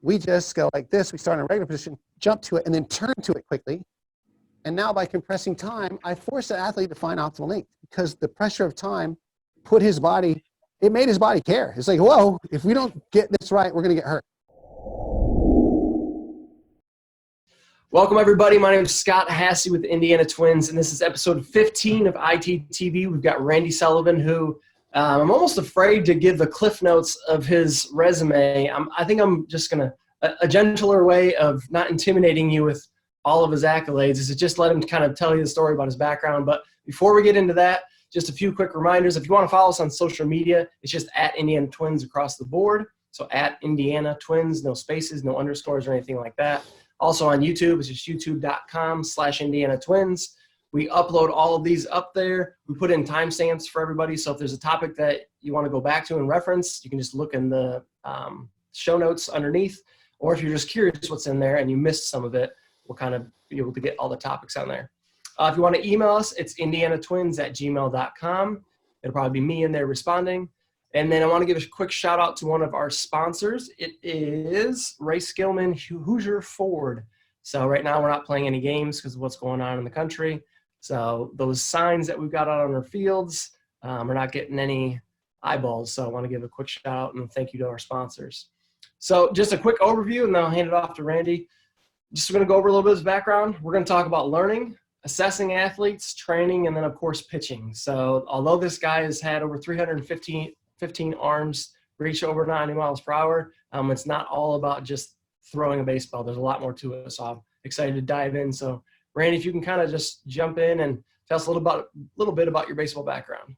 we just go like this. We start in a regular position, jump to it, and then turn to it quickly. And now by compressing time, I force the athlete to find optimal length because the pressure of time put his body, it made his body care. It's like, whoa, if we don't get this right, we're going to get hurt. Welcome, everybody. My name is Scott Haase with the Indiana Twins, and this is episode 15 of ITTV. We've got Randy Sullivan, who I'm almost afraid to give the cliff notes of his resume. I think I'm just going to – a gentler way of not intimidating you with all of his accolades is to just let him kind of tell you the story about his background. But before we get into that, just a few quick reminders. If you want to follow us on social media, it's just at Indiana Twins across the board. So at Indiana Twins, no spaces, no underscores or anything like that. Also on YouTube, it's just youtube.com/Indiana Twins. We upload all of these up there. We put in timestamps for everybody. So if there's a topic that you want to go back to and reference, you can just look in the show notes underneath. Or if you're just curious what's in there and you missed some of it, we'll kind of be able to get all the topics on there. If you want to email us, it's indianatwins@gmail.com. It'll probably be me in there responding. And then I want to give a quick shout out to one of our sponsors. It is Ray Skillman, Hoosier Ford. So right now we're not playing any games because of what's going on in the country. So those signs that we've got out on our fields, we're not getting any eyeballs. So I want to give a quick shout out and thank you to our sponsors. So just a quick overview, and then I'll hand it off to Randy. Just going to go over a little bit of his background. We're going to talk about learning, assessing athletes, training, and then, of course, pitching. So although this guy has had over 315 arms, reach over 90 miles per hour, it's not all about just throwing a baseball. There's a lot more to it, so I'm excited to dive in. So, Randy, if you can kind of just jump in and tell us a little bit about your baseball background.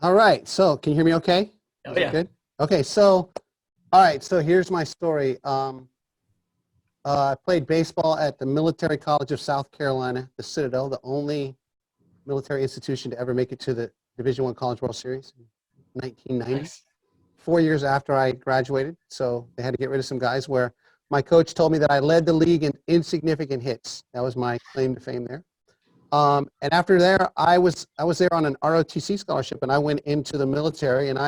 All right. So can you hear me okay? Oh, yeah. Good? Okay. So, all right. So here's my story. I played baseball at the Military College of South Carolina, the Citadel, the only military institution to ever make it to the Division I College World Series in 1990. Nice. 4 years after I graduated, so they had to get rid of some guys where my coach told me that I led the league in insignificant hits. That was my claim to fame there. And after there, I was there on an ROTC scholarship, and I went into the military, and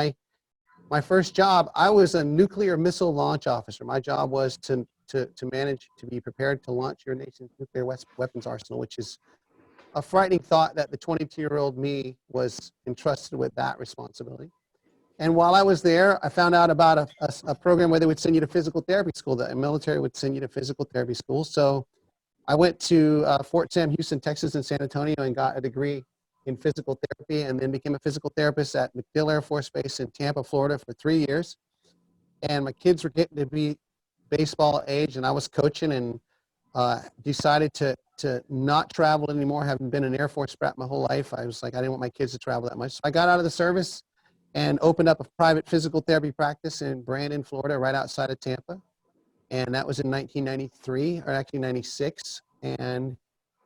my first job, I was a nuclear missile launch officer. My job was to manage, to be prepared to launch your nation's nuclear weapons arsenal, which is a frightening thought that the 22-year-old me was entrusted with that responsibility. And while I was there, I found out about a program where they would send you to physical therapy school. The military would send you to physical therapy school. So I went to Fort Sam Houston, Texas, and San Antonio and got a degree in physical therapy, and then became a physical therapist at MacDill Air Force Base in Tampa, Florida for 3 years. And my kids were getting to be baseball age, and I was coaching, and decided to not travel anymore. Having been an Air Force brat my whole life, I was like, I didn't want my kids to travel that much. So I got out of the service and opened up a private physical therapy practice in Brandon, Florida, right outside of Tampa. And that was in 1993, or actually 96. And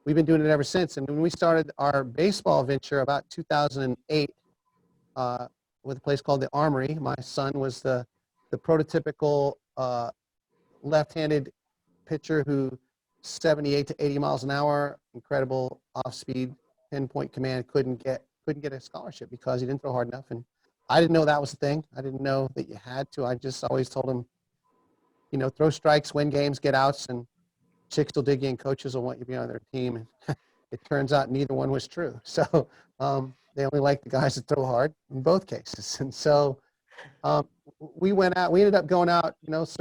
we've been doing it ever since. And when we started our baseball venture about 2008 with a place called the Armory, my son was the prototypical left-handed pitcher who 78 to 80 miles an hour, incredible off-speed, pinpoint command, couldn't get a scholarship because he didn't throw hard enough. And I didn't know that was a thing. I didn't know that you had to. I just always told him, throw strikes, win games, get outs, and chicks will dig you and coaches will want you to be on their team. And it turns out neither one was true. So they only like the guys that throw hard in both cases. And so we ended up going out,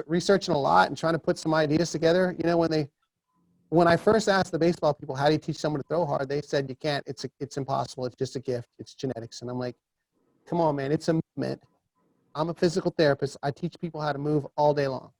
researching a lot and trying to put some ideas together. When I first asked the baseball people, how do you teach someone to throw hard? They said, you can't, it's impossible. It's just a gift. It's genetics. And I'm like, come on, man, it's a movement. I'm a physical therapist. I teach people how to move all day long.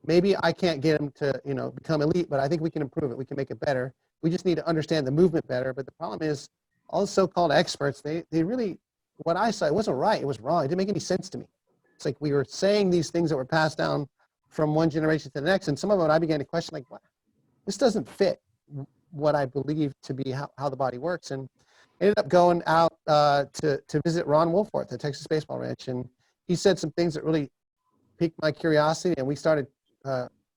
Maybe I can't get them to, become elite, but I think we can improve it. We can make it better. We just need to understand the movement better. But the problem is all the so-called experts, they really, what I said, it wasn't right. It was wrong. It didn't make any sense to me. It's like we were saying these things that were passed down from one generation to the next. And some of it I began to question, like, what? This doesn't fit what I believe to be how the body works. And ended up going out to visit Ron Wolforth at Texas Baseball Ranch. And he said some things that really piqued my curiosity. And we started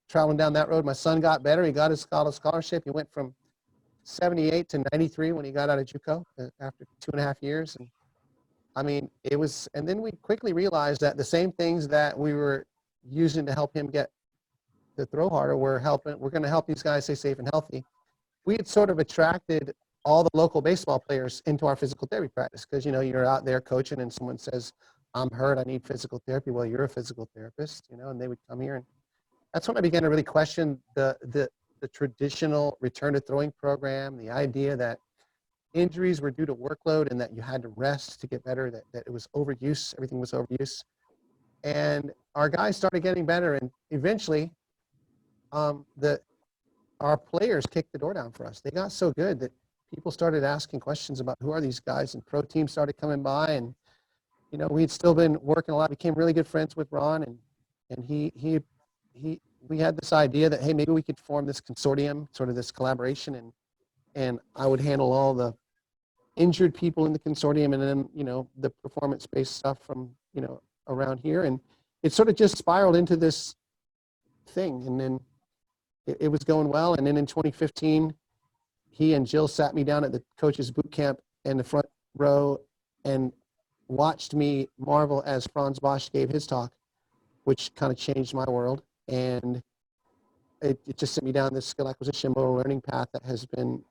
traveling down that road. My son got better. He got his college scholarship. He went from 78 to 93 when he got out of JUCO after 2.5 years. And I mean, and then we quickly realized that the same things that we were using to help him get the throw harder. We're going to help these guys stay safe and healthy. We had sort of attracted all the local baseball players into our physical therapy practice because, you're out there coaching and someone says, I'm hurt, I need physical therapy. Well, you're a physical therapist, and they would come here. And that's when I began to really question the traditional return to throwing program, the idea that injuries were due to workload and that you had to rest to get better, that it was overuse, everything was overuse. And our guys started getting better, and eventually our players kicked the door down for us. They got so good that people started asking questions about who are these guys, and pro teams started coming by. And we'd still been working a lot, became really good friends with Ron, and we had this idea that, hey, maybe we could form this consortium, sort of this collaboration, and I would handle all the injured people in the consortium, and then the performance-based stuff from around here. And it sort of just spiraled into this thing, and then it was going well. And then in 2015, he and Jill sat me down at the coaches boot camp in the front row and watched me marvel as Franz Bosch gave his talk, which kind of changed my world. And it just sent me down this skill acquisition motor learning path that has been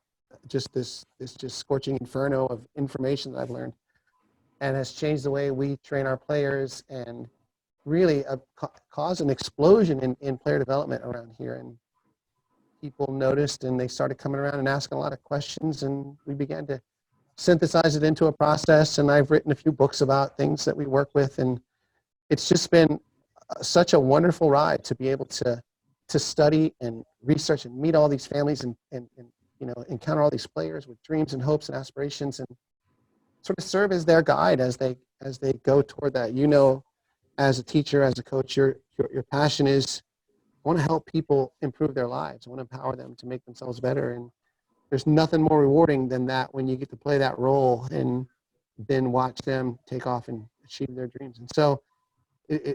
just this just scorching inferno of information that I've learned, and has changed the way we train our players, and really caused an explosion in player development around here. And people noticed, and they started coming around and asking a lot of questions, and we began to synthesize it into a process. And I've written a few books about things that we work with, and it's just been such a wonderful ride to be able to study and research and meet all these families and encounter all these players with dreams and hopes and aspirations, and sort of serve as their guide as they go toward that. As a teacher, as a coach, your passion is, I want to help people improve their lives. I want to empower them to make themselves better. And there's nothing more rewarding than that, when you get to play that role and then watch them take off and achieve their dreams. And so we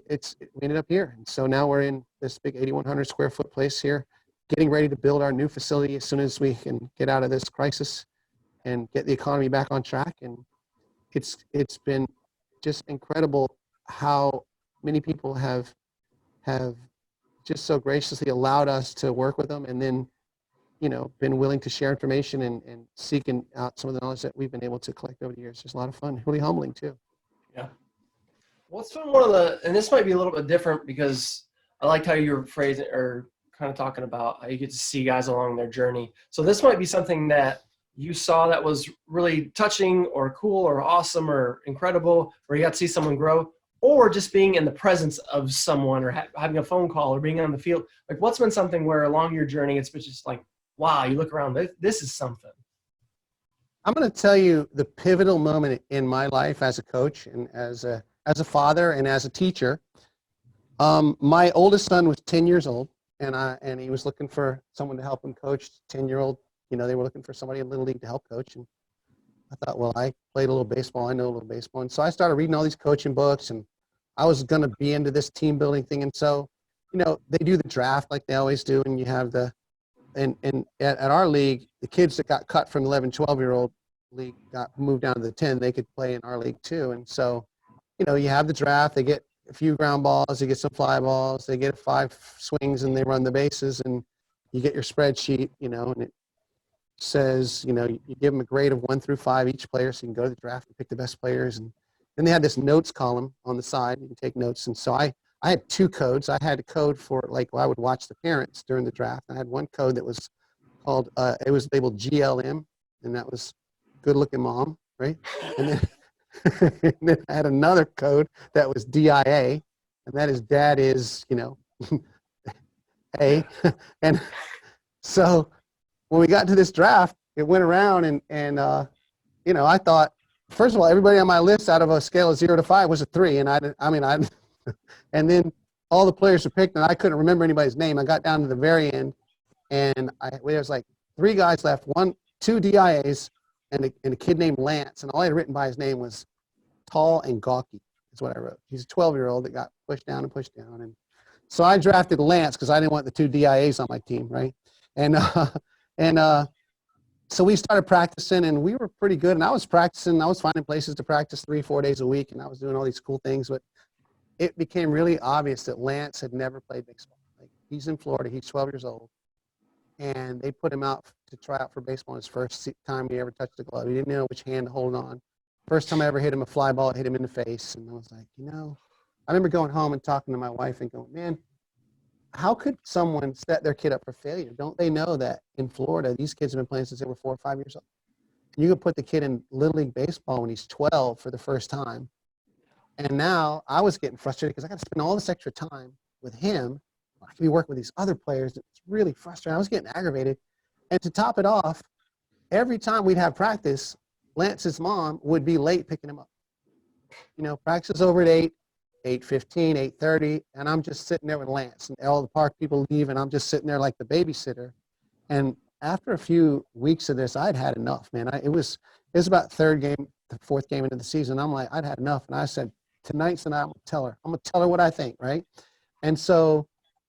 ended up here. And so now we're in this big 8,100 square foot place here, getting ready to build our new facility as soon as we can get out of this crisis and get the economy back on track. And it's been just incredible how many people have just so graciously allowed us to work with them, and then been willing to share information and seeking out some of the knowledge that we've been able to collect over the years. It's a lot of fun, really humbling too. Yeah. Well, it's been one of the, and this might be a little bit different because I liked how you were phrasing or kind of talking about how you get to see guys along their journey. So this might be something that you saw that was really touching or cool or awesome or incredible, where you got to see someone grow, or just being in the presence of someone, or having a phone call, or being on the field. Like, what's been something where along your journey, it's been just like, wow, you look around, this is something. I'm going to tell you the pivotal moment in my life as a coach and as a father and as a teacher. My oldest son was 10 years old, and he was looking for someone to help him coach. 10-year-old, they were looking for somebody in Little League to help coach. And I thought, well, I played a little baseball. I know a little baseball. And so I started reading all these coaching books, and I was going to be into this team building thing. And so, they do the draft like they always do. And you have and at our league, the kids that got cut from the 11, 12-year-old league got moved down to the 10. They could play in our league too. And so, you have the draft. They get a few ground balls. They get some fly balls. They get 5 swings, and they run the bases. And you get your spreadsheet, and it says, you give them a grade of 1 through 5 each player, so you can go to the draft and pick the best players. And then they had this notes column on the side. You can take notes. And so I had 2 codes. I had a code for, I would watch the parents during the draft. I had one code that was called, it was labeled GLM, and that was good looking mom, right? And then, and then I had another code that was DIA, and that is dad is, A. And so when we got to this draft, it went around, and I thought, first of all, everybody on my list out of a scale of 0 to 5 was a 3, and I and then all the players were picked, and I couldn't remember anybody's name. I got down to the very end, and there was 3 guys left, 2 DIAs, and a kid named Lance, and all I had written by his name was tall and gawky, is what I wrote. He's a 12-year-old that got pushed down, and so I drafted Lance because I didn't want the 2 DIAs on my team, right? And so we started practicing, and we were pretty good. And I was practicing. I was finding places to practice 3-4 days a week, and I was doing all these cool things. But it became really obvious that Lance had never played baseball. Like, he's in Florida. He's 12 years old. And they put him out to try out for baseball his first time he ever touched the glove. He didn't know which hand to hold on. First time I ever hit him a fly ball, it hit him in the face. And I was like, I remember going home and talking to my wife and going, man, how could someone set their kid up for failure? Don't they know that in Florida, these kids have been playing since they were 4 or 5 years old? You could put the kid in Little League Baseball when he's 12 for the first time. And now I was getting frustrated because I got to spend all this extra time with him. I could be working with these other players. It's really frustrating. I was getting aggravated. And to top it off, every time we'd have practice, Lance's mom would be late picking him up. Practice is over at 8, 8:15, 8:30, and I'm just sitting there with Lance. And all the park people leave, and I'm just sitting there like the babysitter. And after a few weeks of this, I'd had enough, man. It was about the fourth game into the season. I'm like, I'd had enough. And I said, tonight's the night I'm going to tell her. I'm going to tell her what I think, right? And so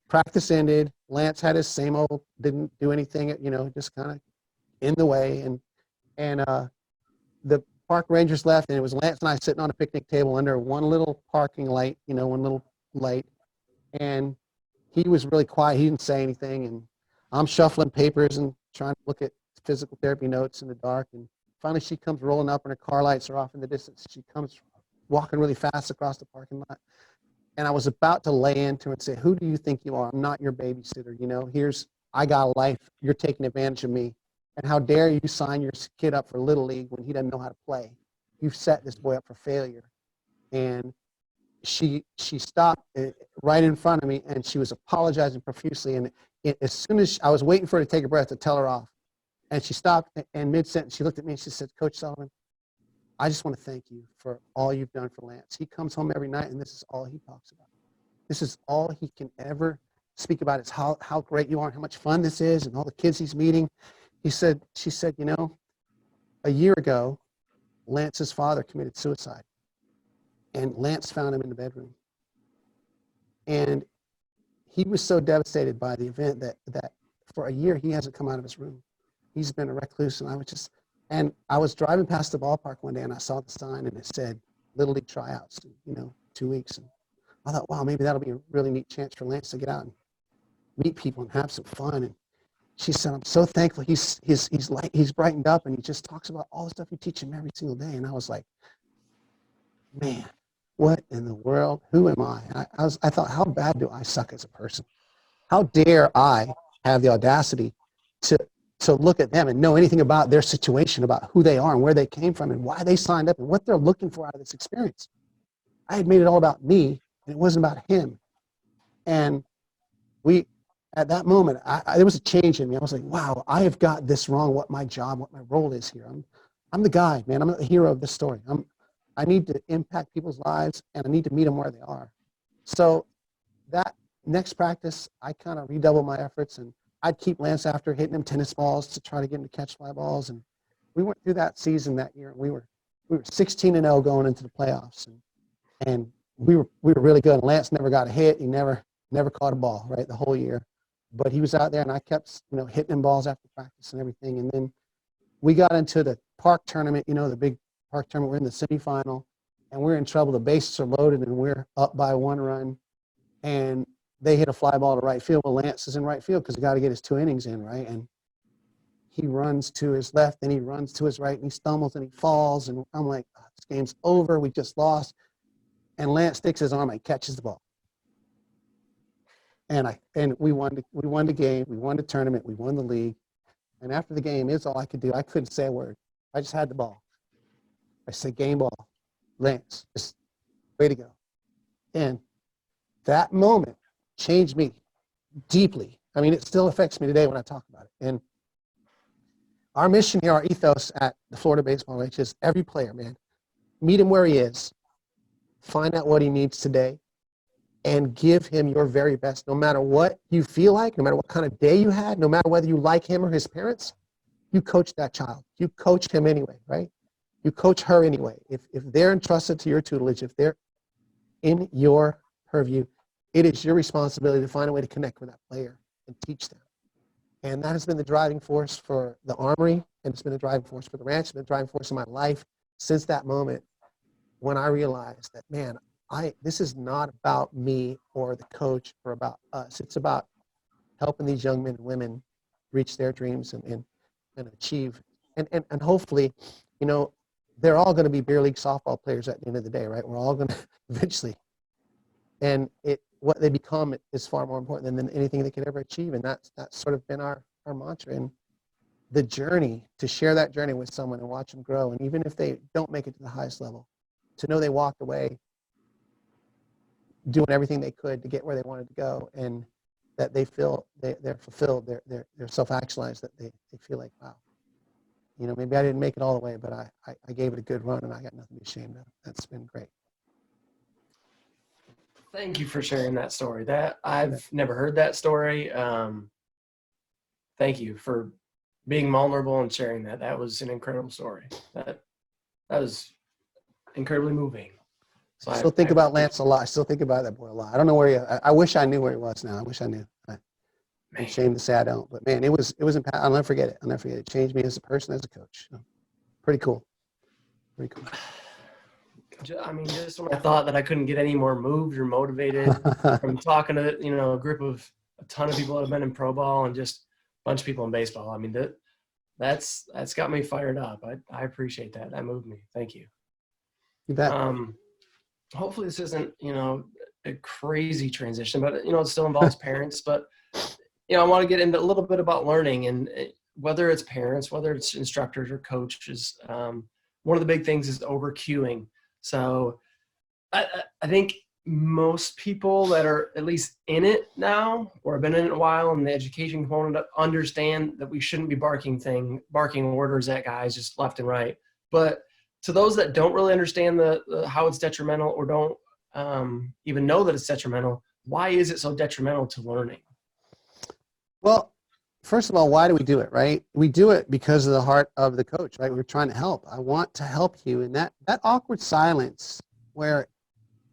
practice ended. Lance had his same old, didn't do anything, just kind of in the way. And the park rangers left, and it was Lance and I sitting on a picnic table under one little parking light, one little light. And he was really quiet. He didn't say anything. And I'm shuffling papers and trying to look at physical therapy notes in the dark. And finally she comes rolling up and her car lights are off in the distance. She comes walking really fast across the parking lot. And I was about to lay into her and say, who do you think you are? I'm not your babysitter. I got a life. You're taking advantage of me. And how dare you sign your kid up for Little League when he doesn't know how to play? You've set this boy up for failure. And she stopped right in front of me, and she was apologizing profusely. And as soon as I was waiting for her to take a breath to tell her off, and she stopped, and mid-sentence, she looked at me and she said, Coach Sullivan, I just want to thank you for all you've done for Lance. He comes home every night, and this is all he talks about. This is all he can ever speak about is how great you are and how much fun this is and all the kids he's meeting. She said, a year ago, Lance's father committed suicide, and Lance found him in the bedroom. And he was so devastated by the event that for a year he hasn't come out of his room. He's been a recluse, and I was driving past the ballpark one day and I saw the sign and it said Little League tryouts, 2 weeks. And I thought, wow, maybe that'll be a really neat chance for Lance to get out and meet people and have some fun. And she said, I'm so thankful he's brightened up and he just talks about all the stuff you teach him every single day. And I was like, man, what in the world? Who am I? And I thought, how bad do I suck as a person? How dare I have the audacity to look at them and know anything about their situation, about who they are and where they came from and why they signed up and what they're looking for out of this experience. I had made it all about me, and it wasn't about him. And at that moment, there was a change in me. I was like, wow, I have got this wrong, what my job, what my role is here. I'm the guy, man. I'm the hero of this story. I need to impact people's lives, and I need to meet them where they are. So that next practice, I kind of redoubled my efforts, and I'd keep Lance after hitting him tennis balls to try to get him to catch fly balls. And we went through that season that year. We were 16-0 going into the playoffs, and we were really good. And Lance never got a hit. He never caught a ball, right, the whole year. But he was out there, and I kept hitting him balls after practice and everything. And then we got into the park tournament, the big park tournament. We're in the semifinal, and we're in trouble. The bases are loaded, and we're up by 1 run. And they hit a fly ball to right field. Well, Lance is in right field because he got to get his 2 innings in, right? And he runs to his left, and he runs to his right, and he stumbles, and he falls. And I'm like, oh, this game's over. We just lost. And Lance sticks his arm and catches the ball. And we won the game. We won the tournament. We won the league. And after the game, it's all I could do. I couldn't say a word. I just had the ball. I said, game ball. Lance, just way to go. And that moment changed me deeply. I mean, it still affects me today when I talk about it. And our mission here, our ethos at the Florida Baseball Ranch is every player, man, meet him where he is, find out what he needs today, and give him your very best, no matter what you feel like, no matter what kind of day you had, no matter whether you like him or his parents. You coach that child. You coach him anyway, right? You coach her anyway. If they're entrusted to your tutelage, if they're in your purview, it is your responsibility to find a way to connect with that player and teach them. And that has been the driving force for the Armory, and it's been the driving force for the ranch, it's been the driving force in my life since that moment when I realized that, man, this is not about me or the coach or about us. It's about helping these young men and women reach their dreams and achieve. And hopefully, you know, they're all going to be beer league softball players at the end of the day, right? We're all going to eventually. And what they become is far more important than anything they could ever achieve. And that's sort of been our mantra. And the journey, to share that journey with someone and watch them grow. And even if they don't make it to the highest level, to know they walked away doing everything they could to get where they wanted to go, and that they feel they're fulfilled, they're self-actualized, that they feel like, wow, you know, maybe I didn't make it all the way, but I gave it a good run and I got nothing to be ashamed of. That's been great. Thank you for sharing that story. That I've never heard that story. Thank you for being vulnerable and sharing that. That was an incredible story. That was incredibly moving. So I still think about Lance a lot. I still think about that boy a lot. I don't know where I wish I knew where he was now. I wish I knew. I'm ashamed to say I don't. But man, it was I'll never forget it. I'll never forget it. It changed me as a person, as a coach. So, pretty cool. Pretty cool. I mean, just when I thought that I couldn't get any more moved or motivated from talking to, you know, a ton of people that have been in pro ball and just a bunch of people in baseball. I mean, that's got me fired up. I appreciate that. That moved me. Thank you. You bet. Hopefully this isn't, you know, a crazy transition, but, you know, it still involves parents. But, you know, I want to get into a little bit about learning, and whether it's parents, whether it's instructors or coaches. One of the big things is over cueing. So I think most people that are at least in it now or have been in it a while in the education component understand that we shouldn't be barking orders at guys just left and right. But to those that don't really understand how it's detrimental or don't even know that it's detrimental, why is it so detrimental to learning? Well, first of all, why do we do it, right? We do it because of the heart of the coach, right? We're trying to help. I want to help you. And that awkward silence where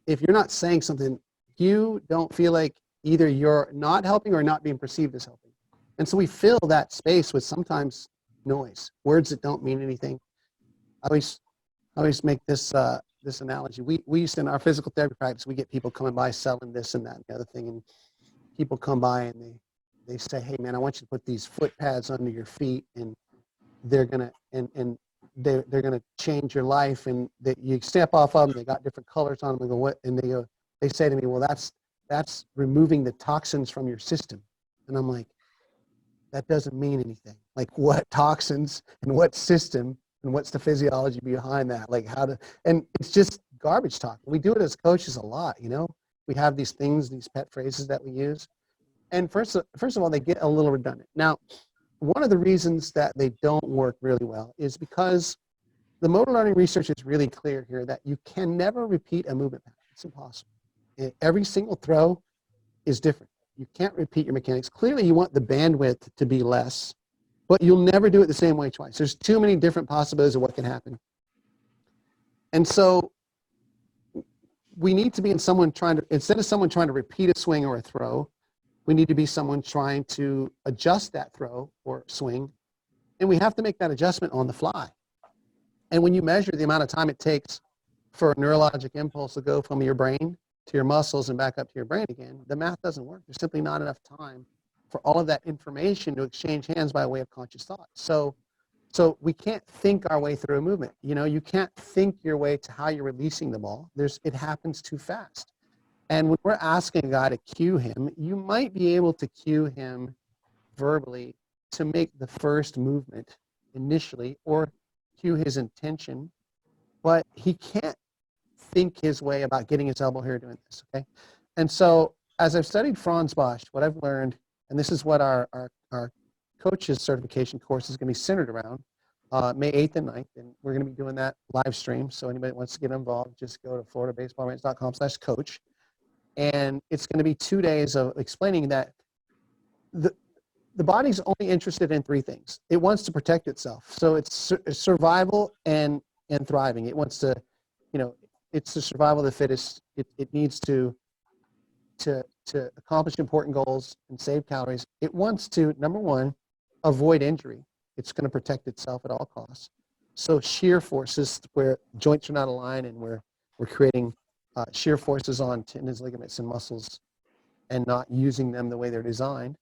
if you're not saying something, you don't feel like either you're not helping or not being perceived as helping. And so we fill that space with sometimes noise, words that don't mean anything. I always make this analogy. We used to, in our physical therapy practice, we get people coming by selling this and that and the other thing. And people come by and they say, hey man, I want you to put these foot pads under your feet, and they're gonna they're gonna change your life. And you step off of them, they got different colors on them. I go, what? And they say to me, well, that's removing the toxins from your system. And I'm like, that doesn't mean anything. Like, what toxins and what system and what's the physiology behind that? Like, and it's just garbage talk. We do it as coaches a lot, you know. We have these things, these pet phrases that we use. And first of all, they get a little redundant. Now, one of the reasons that they don't work really well is because the motor learning research is really clear here that you can never repeat a movement pattern. It's impossible. Every single throw is different. You can't repeat your mechanics. Clearly, you want the bandwidth to be less, but you'll never do it the same way twice. There's too many different possibilities of what can happen. And so we need to be instead of someone trying to repeat a swing or a throw, we need to be someone trying to adjust that throw or swing, and we have to make that adjustment on the fly. And when you measure the amount of time it takes for a neurologic impulse to go from your brain to your muscles and back up to your brain again, the math doesn't work. There's simply not enough time for all of that information to exchange hands by way of conscious thought. So we can't think our way through a movement. You know, you can't think your way to how you're releasing the ball. It happens too fast. And when we're asking a guy to cue him, you might be able to cue him verbally to make the first movement initially or cue his intention, but he can't think his way about getting his elbow here doing this, okay? And so as I've studied Franz Bosch, what I've learned, and this is what our coaches certification course is going to be centered around, May 8th and 9th, and we're going to be doing that live stream. So anybody that wants to get involved, just go to floridabaseballrange.com/coach. And it's going to be 2 days of explaining that the body's only interested in three things. It wants to protect itself. So it's survival and thriving. It wants to, you know, it's the survival of the fittest. It needs to accomplish important goals and save calories. It wants to, number one, avoid injury. It's going to protect itself at all costs. So shear forces where joints are not aligned and we're creating shear forces on tendons, ligaments, and muscles, and not using them the way they're designed.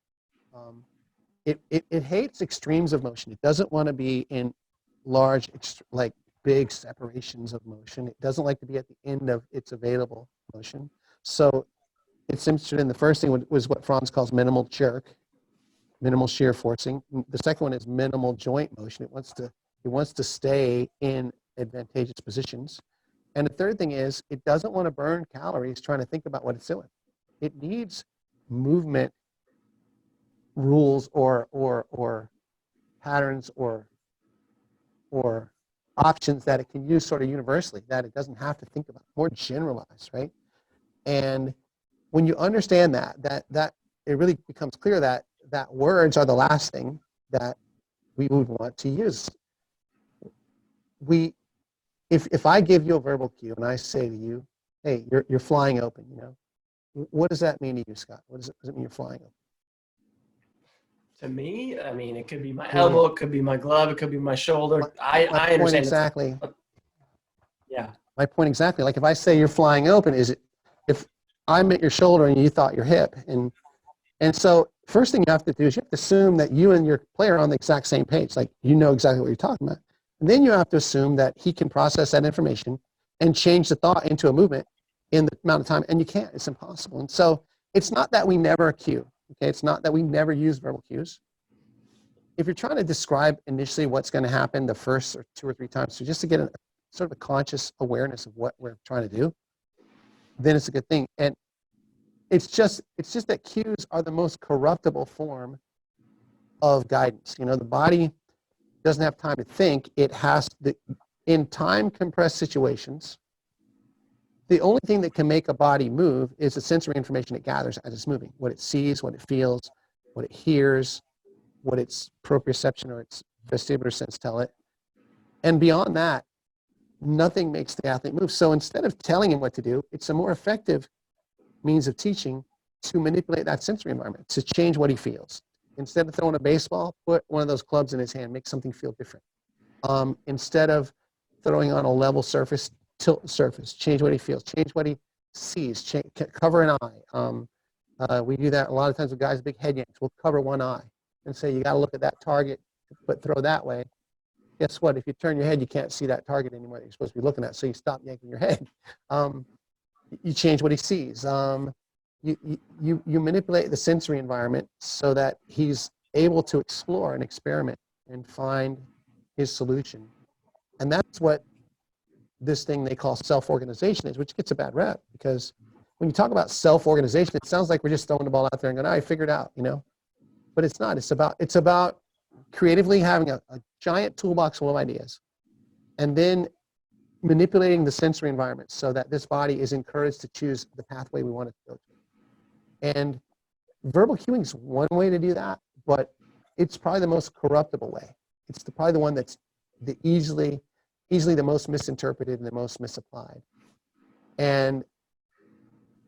It hates extremes of motion. It doesn't want to be in large, like big separations of motion. It doesn't like to be at the end of its available motion. So it's interested in the first thing was what Franz calls minimal jerk, minimal shear forcing. The second one is minimal joint motion. It wants to stay in advantageous positions. And the third thing is it doesn't want to burn calories trying to think about what it's doing. It needs movement rules or patterns or options that it can use sort of universally, that it doesn't have to think about, more generalized, right? And when you understand that it really becomes clear that words are the last thing that we would want to use. If I give you a verbal cue and I say to you, hey, you're flying open, you know, what does that mean to you, Scott? What does it mean you're flying open? To me, I mean, it could be my elbow, it could be my glove, it could be my shoulder. I understand exactly. Yeah. My point exactly. Like if I say you're flying open, is it if I'm at your shoulder and you thought your hip, and so first thing you have to do is you have to assume that you and your player are on the exact same page, like you know exactly what you're talking about. And then you have to assume that he can process that information and change the thought into a movement in the amount of time, and you can't. It's impossible. And so it's not that we never cue. Okay, it's not that we never use verbal cues. If you're trying to describe initially what's going to happen the first or 2 or 3 times, so just to get a sort of a conscious awareness of what we're trying to do, then it's a good thing. And it's just that cues are the most corruptible form of guidance. You know, the body doesn't have time to think. It has to, in time compressed situations, the only thing that can make a body move is the sensory information it gathers as it's moving, what it sees, what it feels, what it hears, what its proprioception or its vestibular sense tell it. And beyond that, nothing makes the athlete move. So instead of telling him what to do, it's a more effective means of teaching to manipulate that sensory environment, to change what he feels. Instead of throwing a baseball, put one of those clubs in his hand, make something feel different. Instead of throwing on a level surface, tilt the surface, change what he feels, change what he sees, cover an eye. We do that a lot of times with guys with big head yanks. We'll cover one eye and say, you got to look at that target, but throw that way. Guess what? If you turn your head, you can't see that target anymore that you're supposed to be looking at, so you stop yanking your head. You change what he sees. You manipulate the sensory environment so that he's able to explore and experiment and find his solution. And that's what this thing they call self-organization is, which gets a bad rep, because when you talk about self-organization, it sounds like we're just throwing the ball out there and going, I figured it out, you know? But it's not. It's about creatively having a giant toolbox full of ideas and then manipulating the sensory environment so that this body is encouraged to choose the pathway we want it to go to. And verbal cueing is one way to do that, but it's probably the most corruptible way. It's probably the one that's easily the most misinterpreted and the most misapplied. And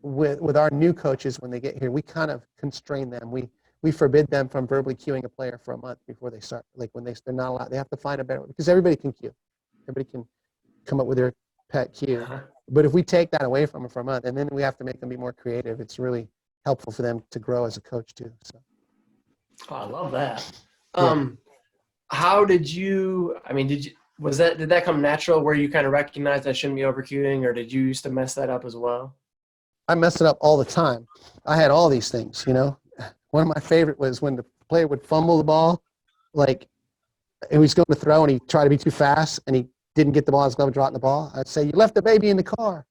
with our new coaches, when they get here, we kind of constrain them. We forbid them from verbally cueing a player for a month before they start. Like when they're not allowed, they have to find a better way, because everybody can cue. Everybody can come up with their pet cue. But if we take that away from them for a month, and then we have to make them be more creative, it's really helpful for them to grow as a coach too. So. Oh, I love that. How did you, I mean, did that come natural where you kind of recognized I shouldn't be over cueing, or did you used to mess that up as well? I mess it up all the time. I had all these things, you know. One of my favorite was when the player would fumble the ball, like he was going to throw and he tried to be too fast and he didn't get the ball, his glove dropped the ball. I'd say, you left the baby in the car.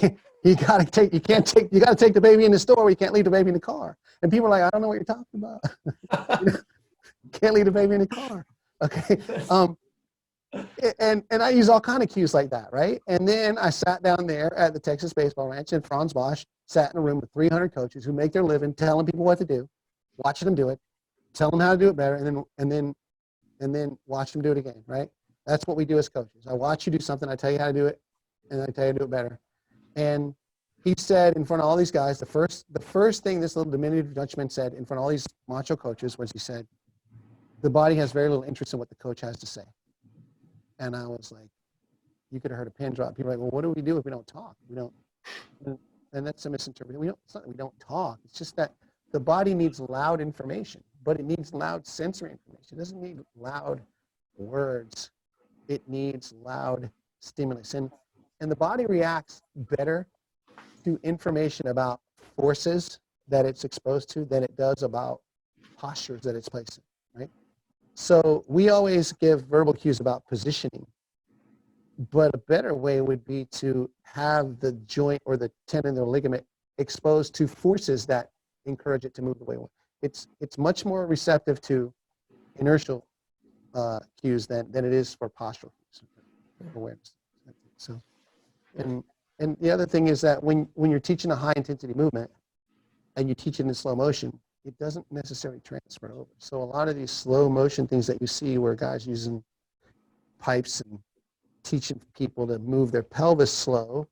You got to take the baby in the store. You can't leave the baby in the car. And people are like, I don't know what you're talking about. You know, can't leave the baby in the car. Okay. And I use all kind of cues like that, right? And then I sat down there at the Texas Baseball Ranch, and Franz Bosch sat in a room with 300 coaches who make their living telling people what to do, watching them do it, tell them how to do it better, and then watch them do it again, right? That's what we do as coaches. I watch you do something, I tell you how to do it, and I tell you to do it better. And he said in front of all these guys, the first thing this little diminutive Dutchman said in front of all these macho coaches was, he said, the body has very little interest in what the coach has to say. And I was like, you could have heard a pin drop. People are like, well, what do we do if we don't talk? We don't And that's a misinterpretation. It's not that we don't talk. It's just that the body needs loud information, but it needs loud sensory information. It doesn't need loud words. It needs loud stimulus. And the body reacts better to information about forces that it's exposed to than it does about postures that it's placed in, right? So we always give verbal cues about positioning, but a better way would be to have the joint or the tendon or ligament exposed to forces that encourage it to move the way it wants. It's much more receptive to inertial cues than it is for postural cues, awareness. So, and the other thing is that when you're teaching a high intensity movement and you teach it in slow motion, it doesn't necessarily transfer over. So a lot of these slow motion things that you see where guys using pipes and teaching people to move their pelvis slow,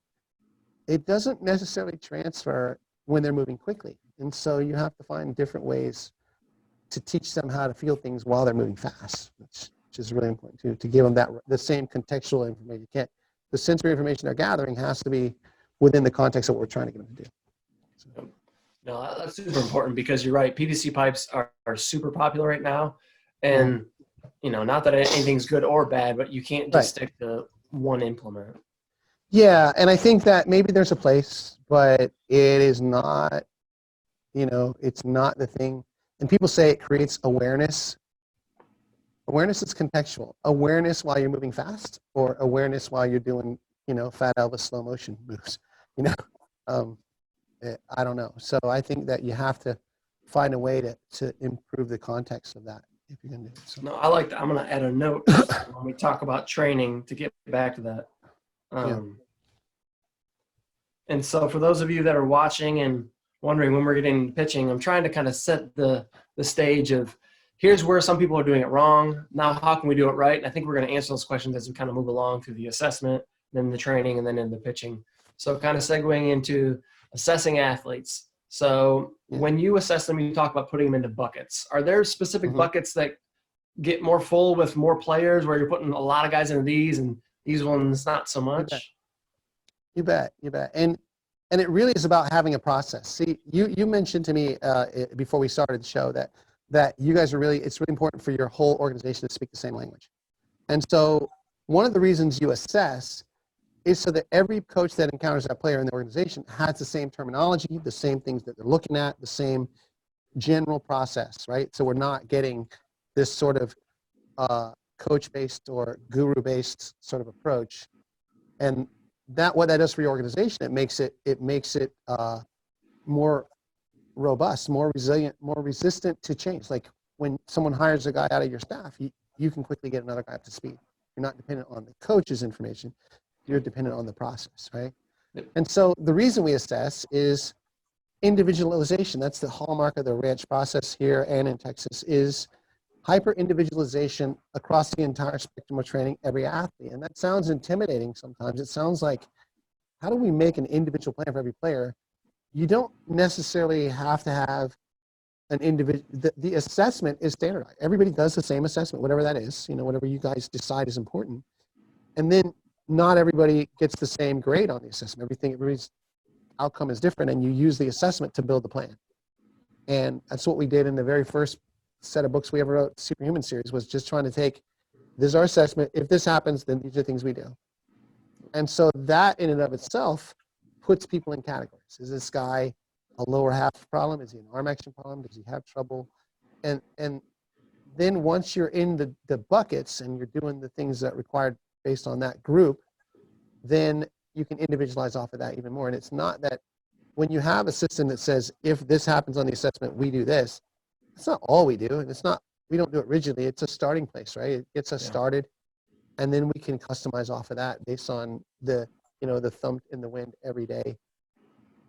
it doesn't necessarily transfer when they're moving quickly. And so you have to find different ways to teach them how to feel things while they're moving fast, which is really important to give them the same contextual information. The sensory information they're gathering has to be within the context of what we're trying to get them to do. So. No, that's super important because you're right. PVC pipes are super popular right now. And, not that anything's good or bad, but you can't just stick to one implement. Yeah, and I think that maybe there's a place, but it is not, it's not the thing. And people say it creates awareness. Awareness is contextual. Awareness while you're moving fast or awareness while you're doing, Fat Elvis slow motion moves, I don't know. So I think that you have to find a way to improve the context of that if you're going to do it. So. No, I like that. I'm going to add a note when we talk about training to get back to that. And so for those of you that are watching and wondering when we're getting into pitching, I'm trying to kind of set the stage of here's where some people are doing it wrong. Now, how can we do it right? And I think we're going to answer those questions as we kind of move along through the assessment, then the training, and then in the pitching. So kind of segueing into assessing athletes. So when you assess them, you talk about putting them into buckets. Are there specific buckets that get more full with more players where you're putting a lot of guys into these and these ones not so much? You bet. And it really is about having a process. See, you mentioned to me before we started the show that you guys it's really important for your whole organization to speak the same language. And so one of the reasons you assess is so that every coach that encounters that player in the organization has the same terminology, the same things that they're looking at, the same general process, right? So we're not getting this sort of coach-based or guru-based sort of approach. And what that does for your organization, it makes it more robust, more resilient, more resistant to change. Like when someone hires a guy out of your staff, you can quickly get another guy up to speed. You're not dependent on the coach's information. You're dependent on the process, right? Yep. And so the reason we assess is individualization. That's the hallmark of the ranch process here and in Texas is hyper-individualization across the entire spectrum of training every athlete. And that sounds intimidating sometimes. It sounds like, how do we make an individual plan for every player? You don't necessarily have to have an individual. The assessment is standardized. Everybody does the same assessment, whatever that is, whatever you guys decide is important. And then not everybody gets the same grade on the assessment. Everybody's outcome is different, and you use the assessment to build the plan. And that's what we did in the very first set of books we ever wrote, Superhuman series, was just trying to take, this is our assessment. If this happens, then these are things we do. And so that in and of itself puts people in categories. Is this guy a lower half problem? Is he an arm action problem? Does he have trouble? And then once you're in the buckets and you're doing the things that are required based on that group, then you can individualize off of that even more. And it's not that when you have a system that says, if this happens on the assessment, we do this, it's not all we do. And we don't do it rigidly. It's a starting place, right? It gets us started. And then we can customize off of that based on the thumb in the wind every day,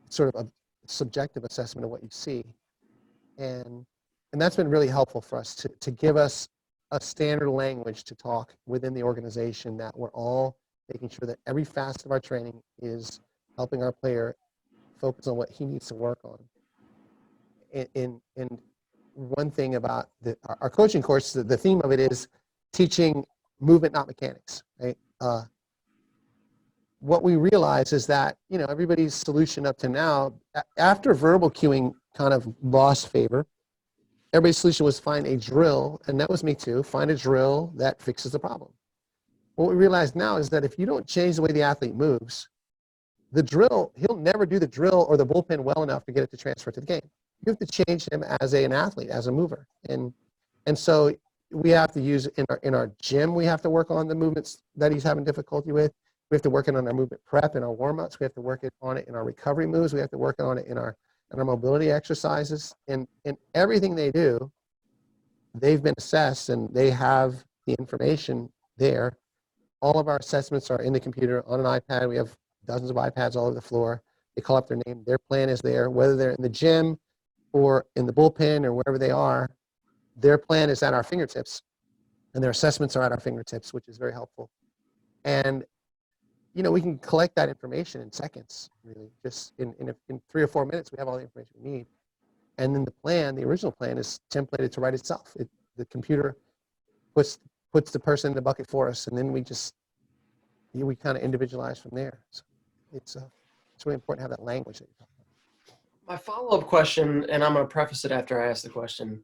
sort of a subjective assessment of what you see. And that's been really helpful for us to give us a standard language to talk within the organization, that we're all making sure that every facet of our training is helping our player focus on what he needs to work on. And one thing about our coaching course, the theme of it is teaching movement, not mechanics, right? what we realize is that, everybody's solution up to now, after verbal cueing kind of lost favor, everybody's solution was find a drill, and that was me too, find a drill that fixes the problem. What we realize now is that if you don't change the way the athlete moves, the drill, he'll never do the drill or the bullpen well enough to get it to transfer to the game. You have to change him as an athlete, as a mover. And so we have to use in our gym, we have to work on the movements that he's having difficulty with. We have to work on our movement prep and our warm-ups. We have to work on it in our recovery moves. We have to work on it in our mobility exercises. And everything they do, they've been assessed and they have the information there. All of our assessments are in the computer on an iPad. We have dozens of iPads all over the floor. They call up their name. Their plan is there, whether they're in the gym or in the bullpen or wherever they are. Their plan is at our fingertips, and their assessments are at our fingertips, which is very helpful. And, we can collect that information in seconds, really. Just in 3 or 4 minutes, we have all the information we need. And then the original plan is templated to write itself. The computer puts the person in the bucket for us, and then we kind of individualize from there. So it's really important to have that language that you're talking about. My follow-up question, and I'm going to preface it after I ask the question,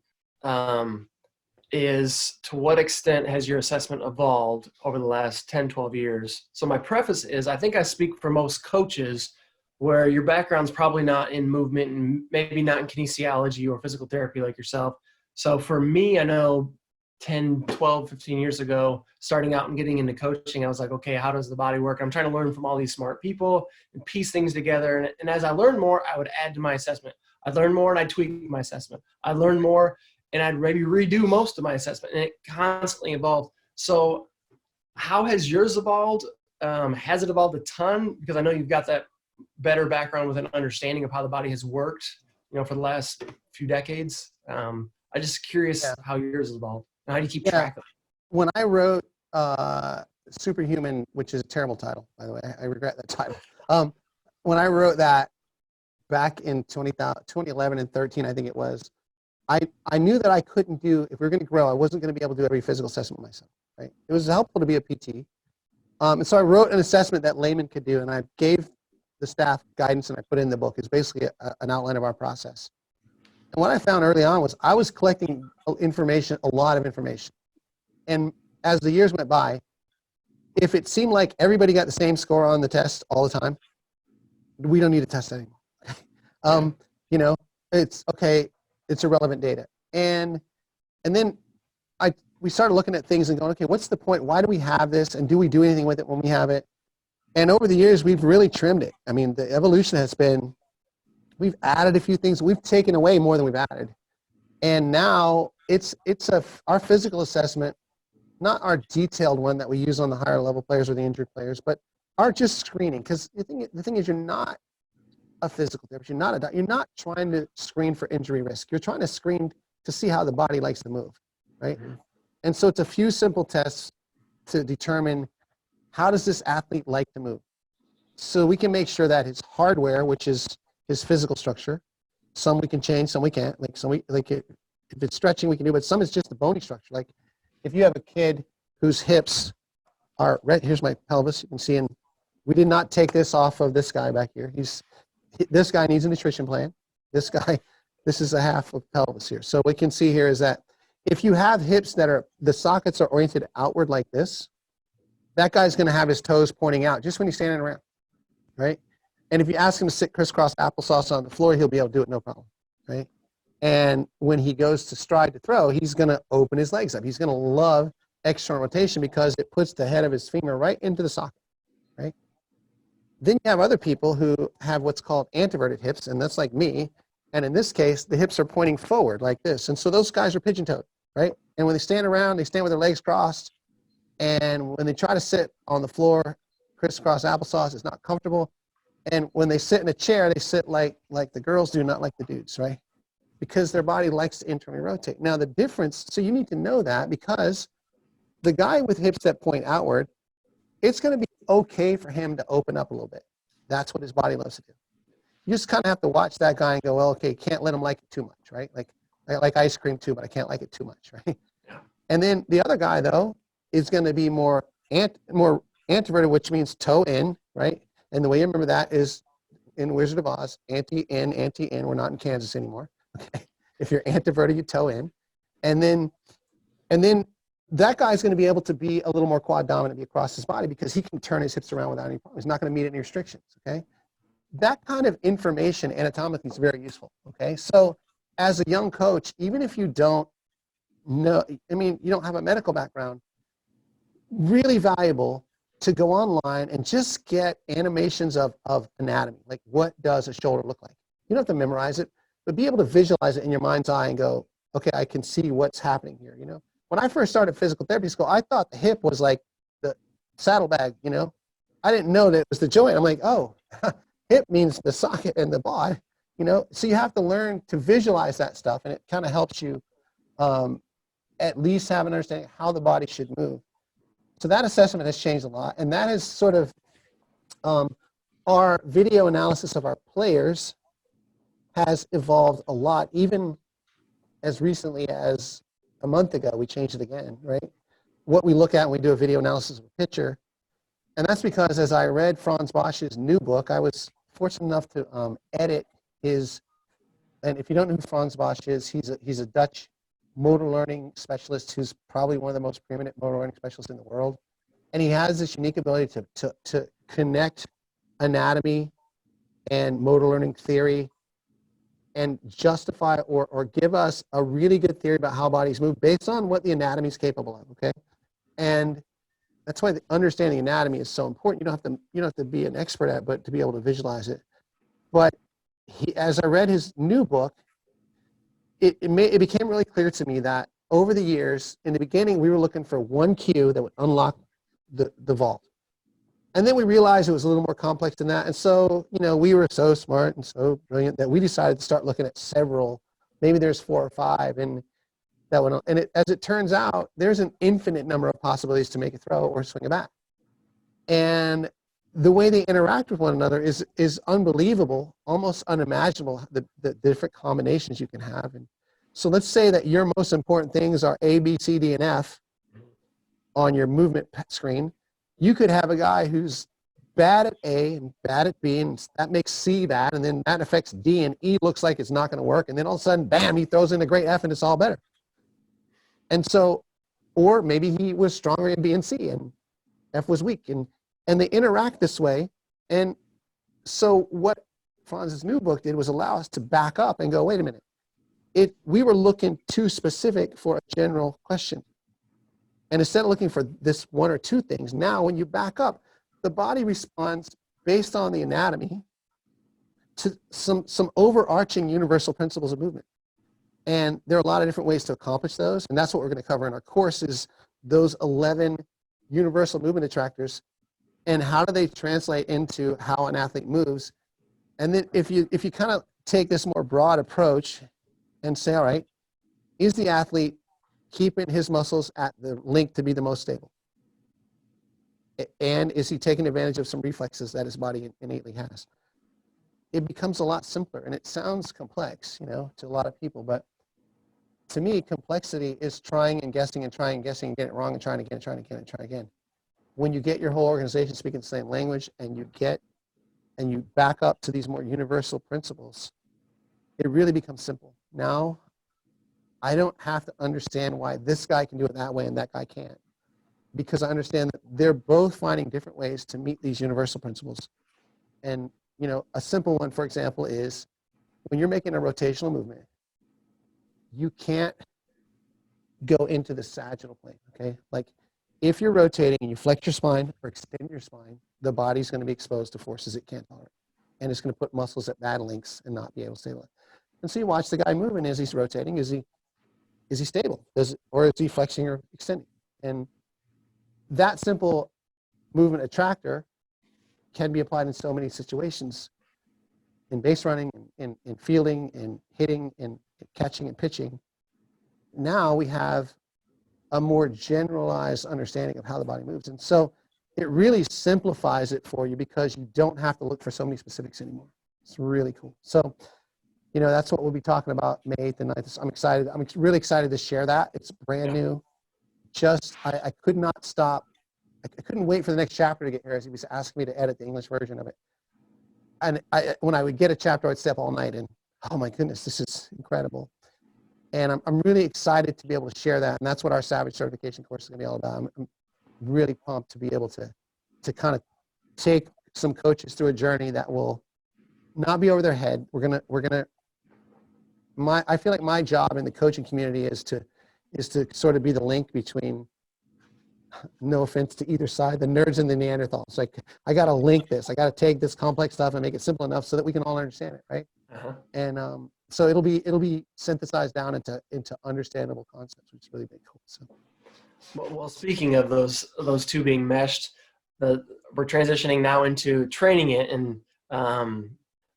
is to what extent has your assessment evolved over the last 10, 12 years? So my preface is, I think I speak for most coaches where your background's probably not in movement and maybe not in kinesiology or physical therapy like yourself. So for me, I know 10, 12, 15 years ago, starting out and getting into coaching, I was like, okay, how does the body work? I'm trying to learn from all these smart people and piece things together. And as I learned more, I would add to my assessment. I'd learn more and I'd tweak my assessment. I'd learn more and I'd maybe redo most of my assessment, and it constantly evolved. So how has yours evolved? Has it evolved a ton? Because I know you've got that better background with an understanding of how the body has worked, for the last few decades. I'm just curious how yours has evolved. How do you keep track of it? When I wrote Superhuman, which is a terrible title, by the way, I regret that title. When I wrote that back in 2011 and 13, I think it was, I knew that I couldn't do, if we were going to grow, I wasn't going to be able to do every physical assessment myself, right? It was helpful to be a PT. And so I wrote an assessment that layman could do, and I gave the staff guidance, and I put it in the book. It's basically an outline of our process. And what I found early on was I was collecting information, a lot of information. And as the years went by, if it seemed like everybody got the same score on the test all the time, we don't need to test anymore. It's okay. It's irrelevant data. And then we started looking at things and going, okay, what's the point? Why do we have this? And do we do anything with it when we have it? And over the years, we've really trimmed it. I mean, the evolution has been, we've added a few things. We've taken away more than we've added. And now our physical assessment, not our detailed one that we use on the higher level players or the injured players, but our just screening. Because the thing is, you're not a physical therapist. You're not trying to screen for injury risk. You're trying to screen to see how the body likes to move, right? Mm-hmm. And so it's a few simple tests to determine how does this athlete like to move. So we can make sure that his hardware, which is his physical structure, some we can change, some we can't. If it's stretching, we can do, but some is just the bony structure. Like if you have a kid whose hips are right, here's my pelvis. You can see, and we did not take this off of this guy back here. This guy needs a nutrition plan. This is a half of pelvis here. So what we can see here is that if you have hips that the sockets are oriented outward like this, that guy's going to have his toes pointing out just when he's standing around, right? And if you ask him to sit crisscross applesauce on the floor, he'll be able to do it no problem, right? And when he goes to stride to throw, he's going to open his legs up. He's going to love external rotation because it puts the head of his femur right into the socket, right? Then you have other people who have what's called anteverted hips, and that's like me. And in this case, the hips are pointing forward like this. And so those guys are pigeon-toed, right? And when they stand around, they stand with their legs crossed. And when they try to sit on the floor, crisscross applesauce, it's not comfortable. And when they sit in a chair, they sit like the girls do, not like the dudes, right? Because their body likes to internally rotate. Now the difference, so you need to know that because the guy with hips that point outward, it's going to be okay for him to open up a little bit. That's what his body loves to do. You just kind of have to watch that guy and go, well, okay, can't let him like it too much, right? Like I like ice cream too, but I can't like it too much, right? Yeah. And then the other guy though is going to be more anteverted, which means toe in, right? And the way you remember that is in Wizard of Oz, anti-in, anti-in. We're not in Kansas anymore. Okay. If you're antiverted, you toe in. And then that guy's going to be able to be a little more quad dominant across his body because he can turn his hips around without any problem. He's not going to meet any restrictions. Okay. That kind of information anatomically is very useful. Okay. So as a young coach, even if you don't know, I mean, you don't have a medical background, really valuable to go online and just get animations of anatomy. Like, what does a shoulder look like? You don't have to memorize it, but be able to visualize it in your mind's eye and go, okay, I can see what's happening here. You know, when I first started physical therapy school, I thought the hip was like the saddlebag, you know. I didn't know that it was the joint. I'm like, oh, hip means the socket and the bod, you know. So you have to learn to visualize that stuff, and it kind of helps you at least have an understanding of how the body should move. So that assessment has changed a lot, and that is sort of our video analysis of our players has evolved a lot. Even as recently as a month ago, we changed it again, right? What we look at when we do a video analysis of a pitcher, and that's because as I read Franz Bosch's new book, I was fortunate enough to edit his, and if you don't know who Franz Bosch is, he's a Dutch motor learning specialist who's probably one of the most preeminent motor learning specialists in the world. And he has this unique ability to connect anatomy and motor learning theory and justify or give us a really good theory about how bodies move based on what the anatomy is capable of, okay? And that's why the understanding anatomy is so important. You don't have to be an expert at it, but to be able to visualize it. But as I read his new book, it became really clear to me that over the years, in the beginning, we were looking for one cue that would unlock the vault. And then we realized it was a little more complex than that. And so, you know, we were so smart and so brilliant that we decided to start looking at several, maybe there's 4 or 5, and that went on. And as it turns out, there's an infinite number of possibilities to make a throw or swing a bat. And the way they interact with one another is unbelievable, almost unimaginable, the different combinations you can have. And so let's say that your most important things are A, B, C, D, and F on your movement screen. You could have a guy who's bad at A and bad at B, and that makes C bad, and then that affects D, and E looks like it's not going to work, and then all of a sudden, bam, he throws in a great F, and it's all better. And so, or maybe he was stronger in B and C, and F was weak, and they interact this way. And so what Franz's new book did was allow us to back up and go, wait a minute. We were looking too specific for a general question. And instead of looking for this 1 or 2 things, now when you back up, the body responds based on the anatomy to some overarching universal principles of movement. And there are a lot of different ways to accomplish those. And that's what we're going to cover in our course is those 11 universal movement attractors and how do they translate into how an athlete moves. And then if you kind of take this more broad approach and say, all right, is the athlete keeping his muscles at the length to be the most stable? And is he taking advantage of some reflexes that his body innately has? It becomes a lot simpler, and it sounds complex, you know, to a lot of people, but to me, complexity is trying and guessing and trying and guessing and getting it wrong and trying again and trying again and trying again. When you get your whole organization speaking the same language and you back up to these more universal principles, it really becomes simple. Now, I don't have to understand why this guy can do it that way and that guy can't, because I understand that they're both finding different ways to meet these universal principles. And, you know, a simple one, for example, is when you're making a rotational movement, you can't go into the sagittal plane, okay? Like if you're rotating and you flex your spine or extend your spine, the body's going to be exposed to forces it can't tolerate. And it's going to put muscles at bad lengths and not be able to stay. And so you watch the guy moving as he's rotating. Is he stable? Or is he flexing or extending? And that simple movement attractor can be applied in so many situations in base running, in fielding, in hitting, in catching and pitching. Now we have a more generalized understanding of how the body moves. And so it really simplifies it for you because you don't have to look for so many specifics anymore. It's really cool. So, you know, that's what we'll be talking about May 8th and 9th. I'm excited. I'm really excited to share that. It's brand new. I could not stop I couldn't wait for the next chapter to get here as he was asking me to edit the English version of it. And when I would get a chapter, I'd stay up all night and, oh my goodness, this is incredible. And I'm really excited to be able to share that. And that's what our Savage certification course is going to be all about. I'm really pumped to be able to kind of take some coaches through a journey that will not be over their head. I feel like my job in the coaching community is to sort of be the link between, no offense to either side, the nerds and the Neanderthals. Like, I got to link this. I got to take this complex stuff and make it simple enough so that we can all understand it, right? Uh-huh. And so it'll be synthesized down into understandable concepts, which is really big. Cool. So, well, speaking of those two being meshed, we're transitioning now into training it and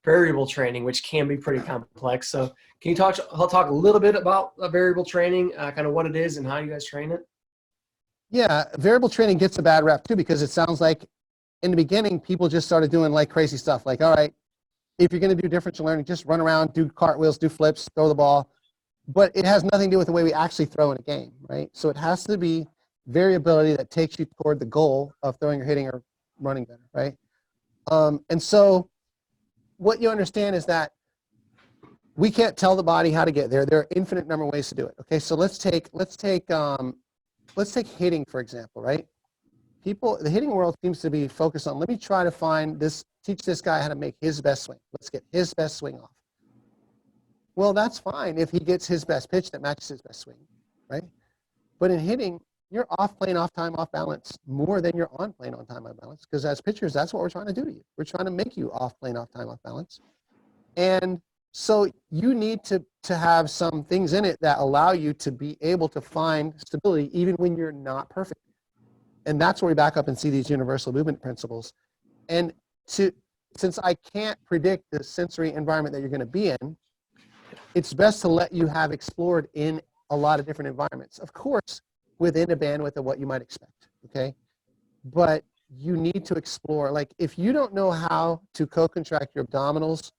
variable training, which can be pretty complex. So, can you talk a little bit about variable training, kind of what it is and how you guys train it? Yeah, variable training gets a bad rep too, because it sounds like in the beginning people just started doing like crazy stuff. Like, all right, if you're going to do differential learning, just run around, do cartwheels, do flips, throw the ball. But it has nothing to do with the way we actually throw in a game, right? So it has to be variability that takes you toward the goal of throwing or hitting or running better, right? And so what you understand is that we can't tell the body how to get there. There are infinite number of ways to do it. Okay, so let's take hitting, for example, right? The hitting world seems to be focused on, let me try to teach this guy how to make his best swing. Let's get his best swing off. Well, that's fine if he gets his best pitch that matches his best swing, right? But in hitting, you're off plane, off time, off balance more than you're on plane, on time, off balance. Because as pitchers, that's what we're trying to do to you. We're trying to make you off plane, off time, off balance. And so you need to have some things in it that allow you to be able to find stability even when you're not perfect. And that's where we back up and see these universal movement principles. And since I can't predict the sensory environment that you're going to be in, it's best to let you have explored in a lot of different environments. Of course, within a bandwidth of what you might expect, okay? But you need to explore. Like, if you don't know how to co-contract your abdominals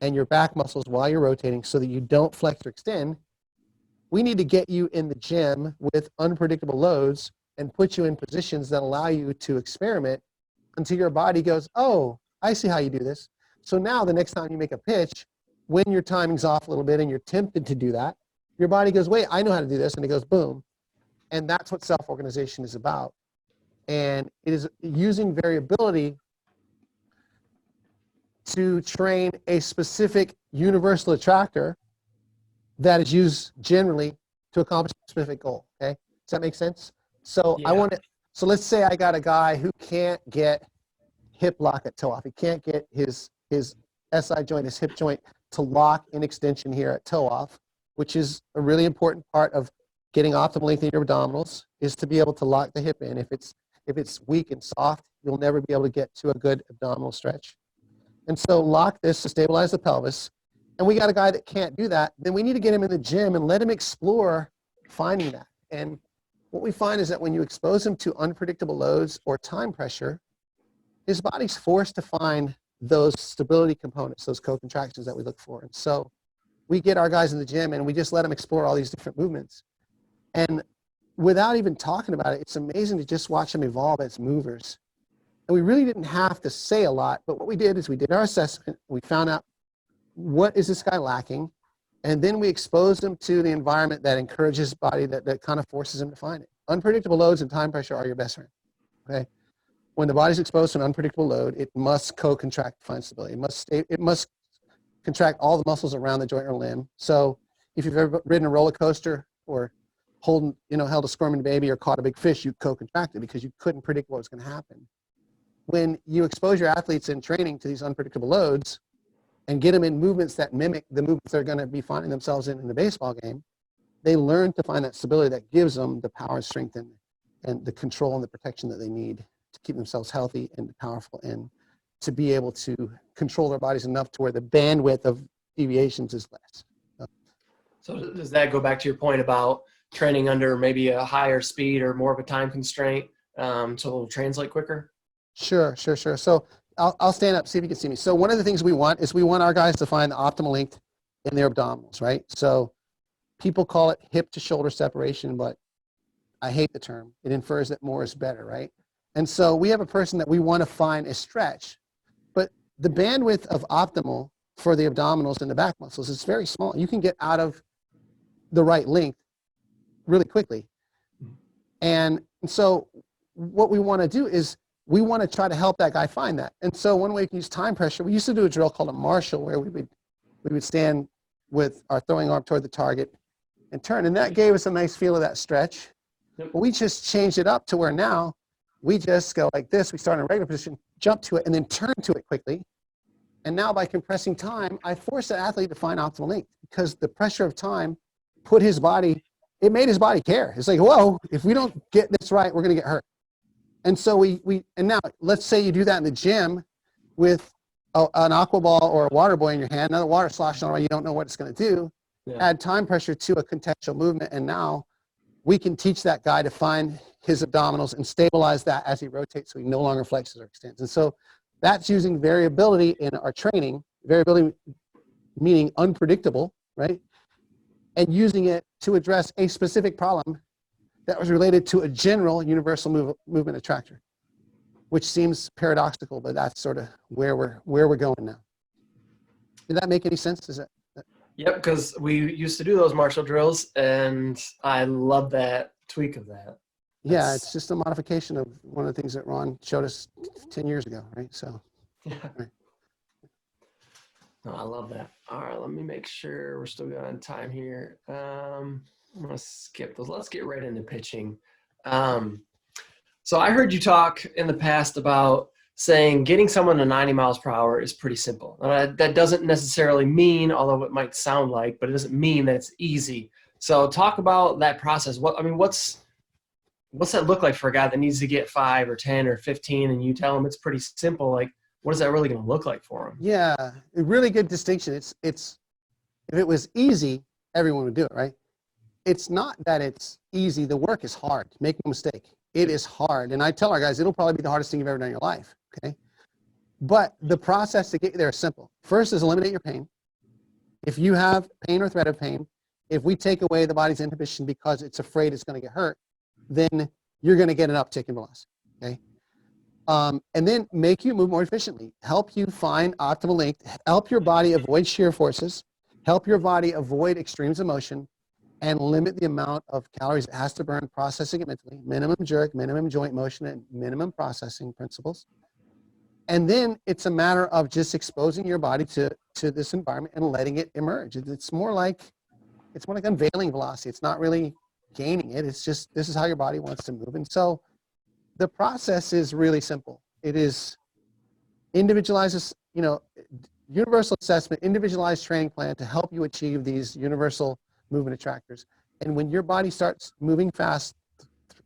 and your back muscles while you're rotating so that you don't flex or extend, we need to get you in the gym with unpredictable loads and put you in positions that allow you to experiment until your body goes, oh, I see how you do this. So now the next time you make a pitch, when your timing's off a little bit and you're tempted to do that, your body goes, wait, I know how to do this, and it goes, boom. And that's what self-organization is about. And it is using variability to train a specific universal attractor that is used generally to accomplish a specific goal, okay? Does that make sense? So Yeah. So let's say I got a guy who can't get hip lock at toe off. He can't get his SI joint, his hip joint, to lock in extension here at toe off, which is a really important part of getting optimal length in your abdominals, is to be able to lock the hip in. If it's weak and soft, you'll never be able to get to a good abdominal stretch. And so lock this to stabilize the pelvis. And we got a guy that can't do that, then we need to get him in the gym and let him explore finding that. And what we find is that when you expose him to unpredictable loads or time pressure, his body's forced to find those stability components, those co-contractions that we look for. And so we get our guys in the gym and we just let them explore all these different movements. And without even talking about it, it's amazing to just watch them evolve as movers. And we really didn't have to say a lot, but what we did is we did our assessment. We found out, what is this guy lacking? And then we exposed him to the environment that encourages his body, that kind of forces him to find it. Unpredictable loads and time pressure are your best friend, okay? When the body's exposed to an unpredictable load, it must co-contract to find stability. It must contract all the muscles around the joint or limb. So if you've ever ridden a roller coaster or held a squirming baby or caught a big fish, you co-contracted because you couldn't predict what was going to happen. When you expose your athletes in training to these unpredictable loads and get them in movements that mimic the movements they're going to be finding themselves in the baseball game, they learn to find that stability that gives them the power and strength and the control and the protection that they need to keep themselves healthy and powerful and to be able to control their bodies enough to where the bandwidth of deviations is less. So does that go back to your point about training under maybe a higher speed or more of a time constraint so it'll translate quicker? Sure. So I'll stand up, see if you can see me. So one of the things we want our guys to find the optimal length in their abdominals, right? So people call it hip to shoulder separation, but I hate the term. It infers that more is better, right? And so we have a person that we want to find a stretch, but the bandwidth of optimal for the abdominals and the back muscles is very small. You can get out of the right length really quickly. And so what we want to do is we want to try to help that guy find that. And so one way we can use time pressure, we used to do a drill called a marshal where we would stand with our throwing arm toward the target and turn. And that gave us a nice feel of that stretch. Yep. But we just changed it up to where now we just go like this. We start in a regular position, jump to it, and then turn to it quickly. And now by compressing time, I forced the athlete to find optimal length because the pressure of time put his body, it made his body care. It's like, whoa, if we don't get this right, we're going to get hurt. And so and now let's say you do that in the gym with an aqua ball or a water buoy in your hand, another water sloshing around, you don't know what it's going to do. Yeah. Add time pressure to a contextual movement, and now we can teach that guy to find his abdominals and stabilize that as he rotates so he no longer flexes or extends. And so that's using variability in our training, variability meaning unpredictable, right? And using it to address a specific problem that was related to a general universal movement attractor, which seems paradoxical, but that's sort of where we're going now. Did that make any sense? Is that? Yep, because we used to do those martial drills, and I love that tweak of that. Yeah, it's just a modification of one of the things that Ron showed us 10 years ago, right? So, yeah. Right. No, I love that. All right, let me make sure we're still good on time here. I'm going to skip those. Let's get right into pitching. So I heard you talk in the past about saying getting someone to 90 miles per hour is pretty simple. That doesn't necessarily mean, although it might sound like, but it doesn't mean that it's easy. So talk about that process. What's that look like for a guy that needs to get 5 or 10 or 15 and you tell him it's pretty simple? Like, what is that really going to look like for him? Yeah, a really good distinction. It's if it was easy, everyone would do it, right? It's not that it's easy. The work is hard. Make no mistake. It is hard. And I tell our guys, it'll probably be the hardest thing you've ever done in your life, okay? But the process to get there is simple. First is eliminate your pain. If you have pain or threat of pain, if we take away the body's inhibition because it's afraid it's going to get hurt, then you're going to get an uptick in velocity, okay? And then make you move more efficiently, help you find optimal length, help your body avoid shear forces, help your body avoid extremes of motion, and limit the amount of calories it has to burn processing it mentally, minimum jerk, minimum joint motion, and minimum processing principles. And then it's a matter of just exposing your body to this environment and letting it emerge. It's more like unveiling velocity. It's not really gaining it. It's just, this is how your body wants to move. And so the process is really simple. It is individualizes, universal assessment, individualized training plan to help you achieve these universal movement attractors. And when your body starts moving fast,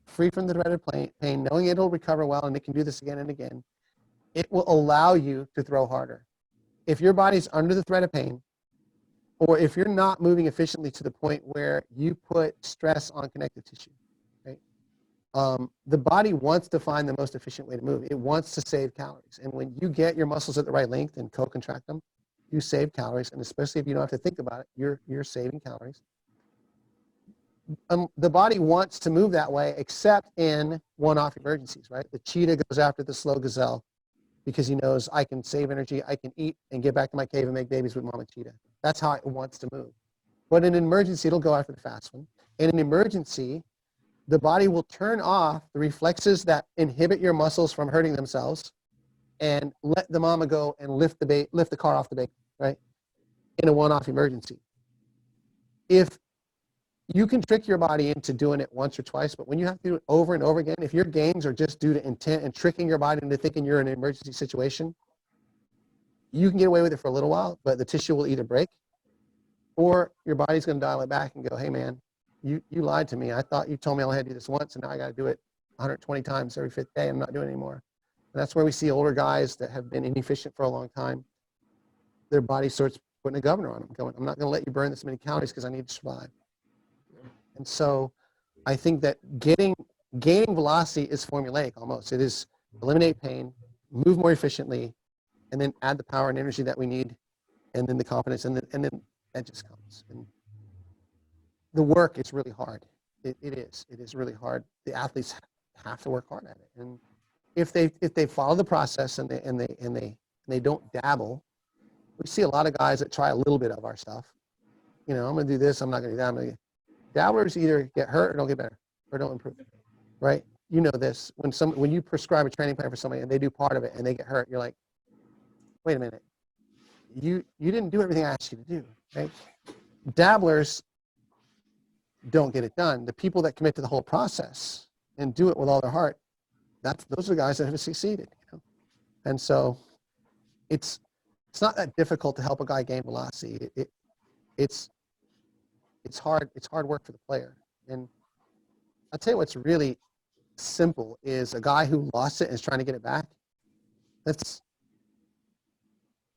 free from the dreaded pain, knowing it'll recover well and it can do this again and again, it will allow you to throw harder. If your body's under the threat of pain, or if you're not moving efficiently to the point where you put stress on connective tissue, right? The body wants to find the most efficient way to move. It wants to save calories. And when you get your muscles at the right length and co-contract them, you save calories. And especially if you don't have to think about it, you're saving calories. The body wants to move that way, except in one-off emergencies, right? The cheetah goes after the slow gazelle because he knows I can save energy, I can eat and get back to my cave and make babies with mama cheetah. That's how it wants to move. But in an emergency, it'll go after the fast one. In an emergency, the body will turn off the reflexes that inhibit your muscles from hurting themselves and let the mama go and lift the car off the baby, right? In a one-off emergency. If you can trick your body into doing it once or twice, but when you have to do it over and over again, if your gains are just due to intent and tricking your body into thinking you're in an emergency situation, you can get away with it for a little while, but the tissue will either break or your body's going to dial it back and go, hey man, you lied to me. I thought you told me I only had to do this once, and now I got to do it 120 times every fifth day. I'm not doing it anymore. And that's where we see older guys that have been inefficient for a long time. Their body starts putting a governor on them, going, I'm not going to let you burn this many calories because I need to survive. And so I think that gaining velocity is formulaic almost. It is eliminate pain, move more efficiently, and then add the power and energy that we need, and then the confidence, and then that just comes. And the work is really hard. It is really hard. The athletes have to work hard at it. And if they follow the process and they don't dabble, we see a lot of guys that try a little bit of our stuff. I'm going to do this. I'm not going to do that. Dabblers either get hurt or don't get better or don't improve, right? You know this. When you prescribe a training plan for somebody and they do part of it and they get hurt, you're like, wait a minute. You didn't do everything I asked you to do, right? Dabblers don't get it done. The people that commit to the whole process and do it with all their heart, those are the guys that have succeeded. And so it's not that difficult to help a guy gain velocity. It's hard work for the player. And I'll tell you what's really simple is a guy who lost it and is trying to get it back.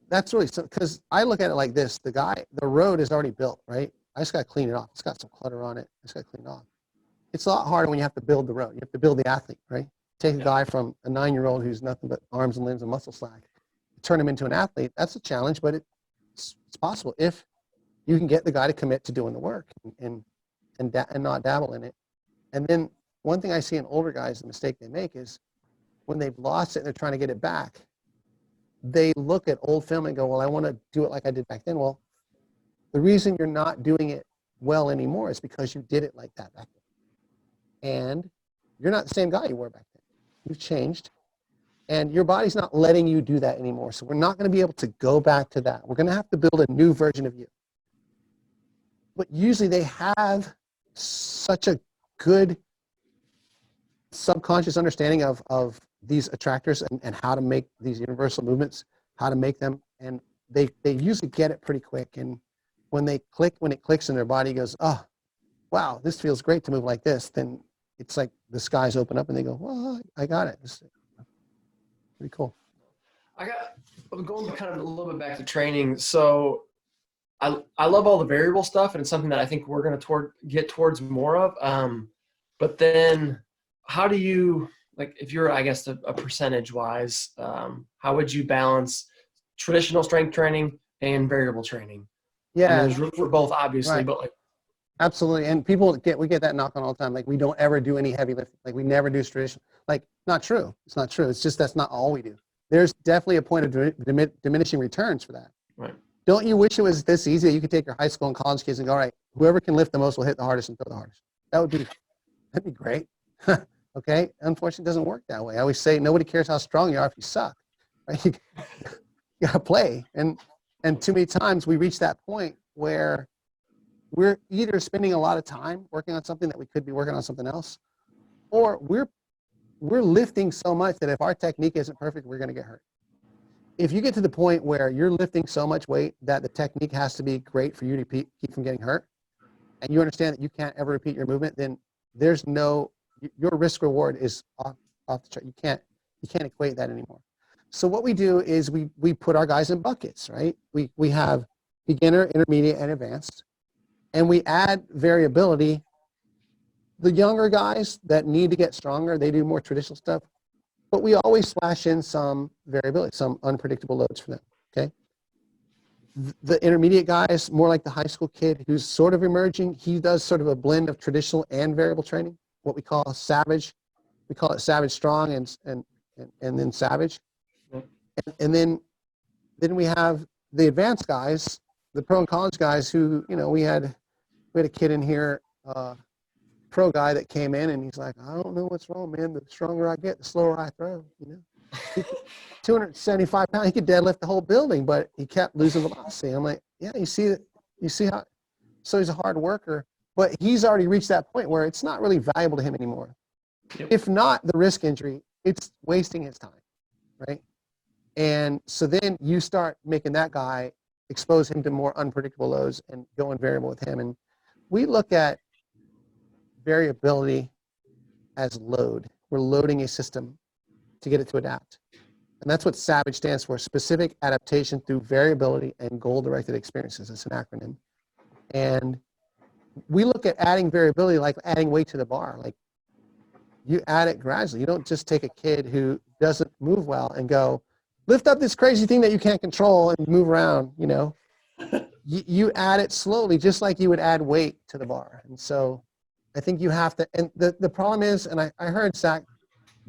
That's really simple, because I look at it like this. The road is already built, right? I just got to clean it off. It's got some clutter on it. I just got to clean it off. It's a lot harder when you have to build the road. You have to build the athlete, right? Take a guy from a 9-year-old who's nothing but arms and limbs and muscle slack, turn him into an athlete. That's a challenge, but it's possible if you can get the guy to commit to doing the work and not dabble in it. And then one thing I see in older guys, the mistake they make is when they've lost it and they're trying to get it back, they look at old film and go, well, I want to do it like I did back then. Well, the reason you're not doing it well anymore is because you did it like that back then. And you're not the same guy you were back then. You've changed. And your body's not letting you do that anymore. So we're not going to be able to go back to that. We're going to have to build a new version of you. But usually they have such a good subconscious understanding of these attractors and how to make these universal movements, how to make them. And they usually get it pretty quick. And when it clicks and their body goes, oh, wow, this feels great to move like this, then it's like the skies open up and they go, well, I got it. It's pretty cool. I'm going kind of a little bit back to training. So I love all the variable stuff, and it's something that I think we're going to get towards more of. But then how do you, like, if you're, I guess, a percentage-wise, how would you balance traditional strength training and variable training? Yeah. I mean, there's room for both, obviously, right. But like. Absolutely. And we get that knock on all the time. Like, we don't ever do any heavy lifting. Like, we never do traditional. Like, not true. It's not true. It's just that's not all we do. There's definitely a point of diminishing returns for that. Right. Don't you wish it was this easy that you could take your high school and college kids and go, all right, whoever can lift the most will hit the hardest and throw the hardest? That'd be great. Okay. Unfortunately, it doesn't work that way. I always say nobody cares how strong you are if you suck. Right? You gotta play. And too many times we reach that point where we're either spending a lot of time working on something that we could be working on something else, or we're lifting so much that if our technique isn't perfect, we're going to get hurt. If you get to the point where you're lifting so much weight that the technique has to be great for you to keep from getting hurt, and you understand that you can't ever repeat your movement, then your risk reward is off the chart. You can't equate that anymore. So what we do is we put our guys in buckets, right? We have beginner, intermediate, and advanced. And we add variability. The younger guys that need to get stronger, they do more traditional stuff, but we always splash in some variability, some unpredictable loads for them, okay? The intermediate guys, more like the high school kid who's sort of emerging, he does sort of a blend of traditional and variable training, what we call savage. We call it savage strong and then savage. And then we have the advanced guys, the pro and college guys who, we had a kid in here, pro guy that came in and he's like, I don't know what's wrong, man. The stronger I get, the slower I throw. 275 pounds, he could deadlift the whole building, but he kept losing velocity. I'm like, yeah, you see how, so he's a hard worker, but he's already reached that point where it's not really valuable to him anymore. Yep. If not the risk injury, it's wasting his time, right? And so then you start making that guy, expose him to more unpredictable loads and going variable with him. And we look at variability as load. We're loading a system to get it to adapt. And that's what SAVAGE stands for, specific adaptation through variability and goal-directed experiences. It's an acronym. And we look at adding variability like adding weight to the bar. Like, you add it gradually. You don't just take a kid who doesn't move well and go, lift up this crazy thing that you can't control and move around, You add it slowly, just like you would add weight to the bar. And so I think you have to, and the problem is, and I heard Zach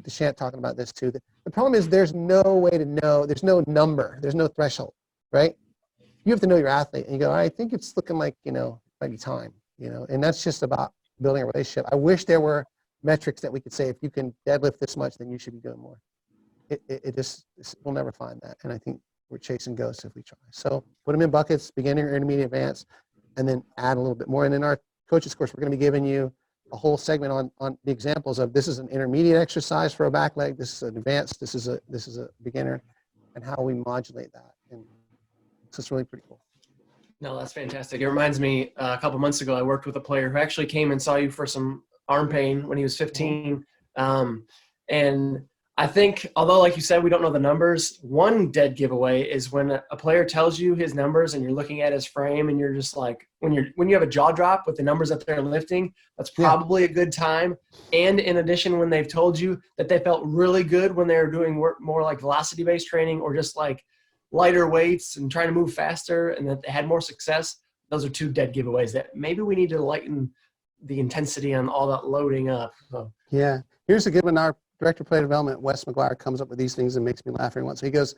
Deshant talking about this too. The problem is there's no way to know. There's no number. There's no threshold, right? You have to know your athlete, and you go, I think it's looking like, might be time, and that's just about building a relationship. I wish there were metrics that we could say, if you can deadlift this much, then you should be doing more. We'll never find that, and I think we're chasing ghosts if we try. So put them in buckets, beginner, intermediate, advanced, and then add a little bit more. And in our coaches course, we're going to be giving you a whole segment on the examples of, this is an intermediate exercise for a back leg, this is an advanced, this is a beginner, and how we modulate that. And so it's really pretty cool. No, that's fantastic. It reminds me, a couple months ago, I worked with a player who actually came and saw you for some arm pain when he was 15. And I think, although like you said, we don't know the numbers, one dead giveaway is when a player tells you his numbers and you're looking at his frame and you're just like, when you have a jaw drop with the numbers that they're lifting, that's probably a good time. And in addition, when they've told you that they felt really good when they were doing more like velocity-based training or just like lighter weights and trying to move faster, and that they had more success, those are two dead giveaways that maybe we need to lighten the intensity on all that loading up. So. Yeah. Here's a good one. Our director of player development, Wes McGuire, comes up with these things and makes me laugh every once. So he goes,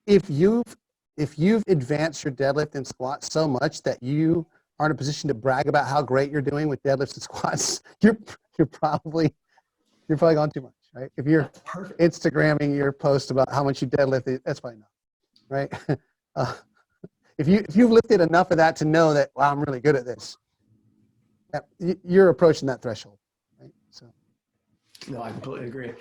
if you've advanced your deadlift and squat so much that you are in a position to brag about how great you're doing with deadlifts and squats, you're probably gone too much, right? If you're Instagramming your post about how much you deadlifted, that's probably not, right? If you've lifted enough of that to know that, wow, I'm really good at this, you're approaching that threshold, right? So. No, I completely agree.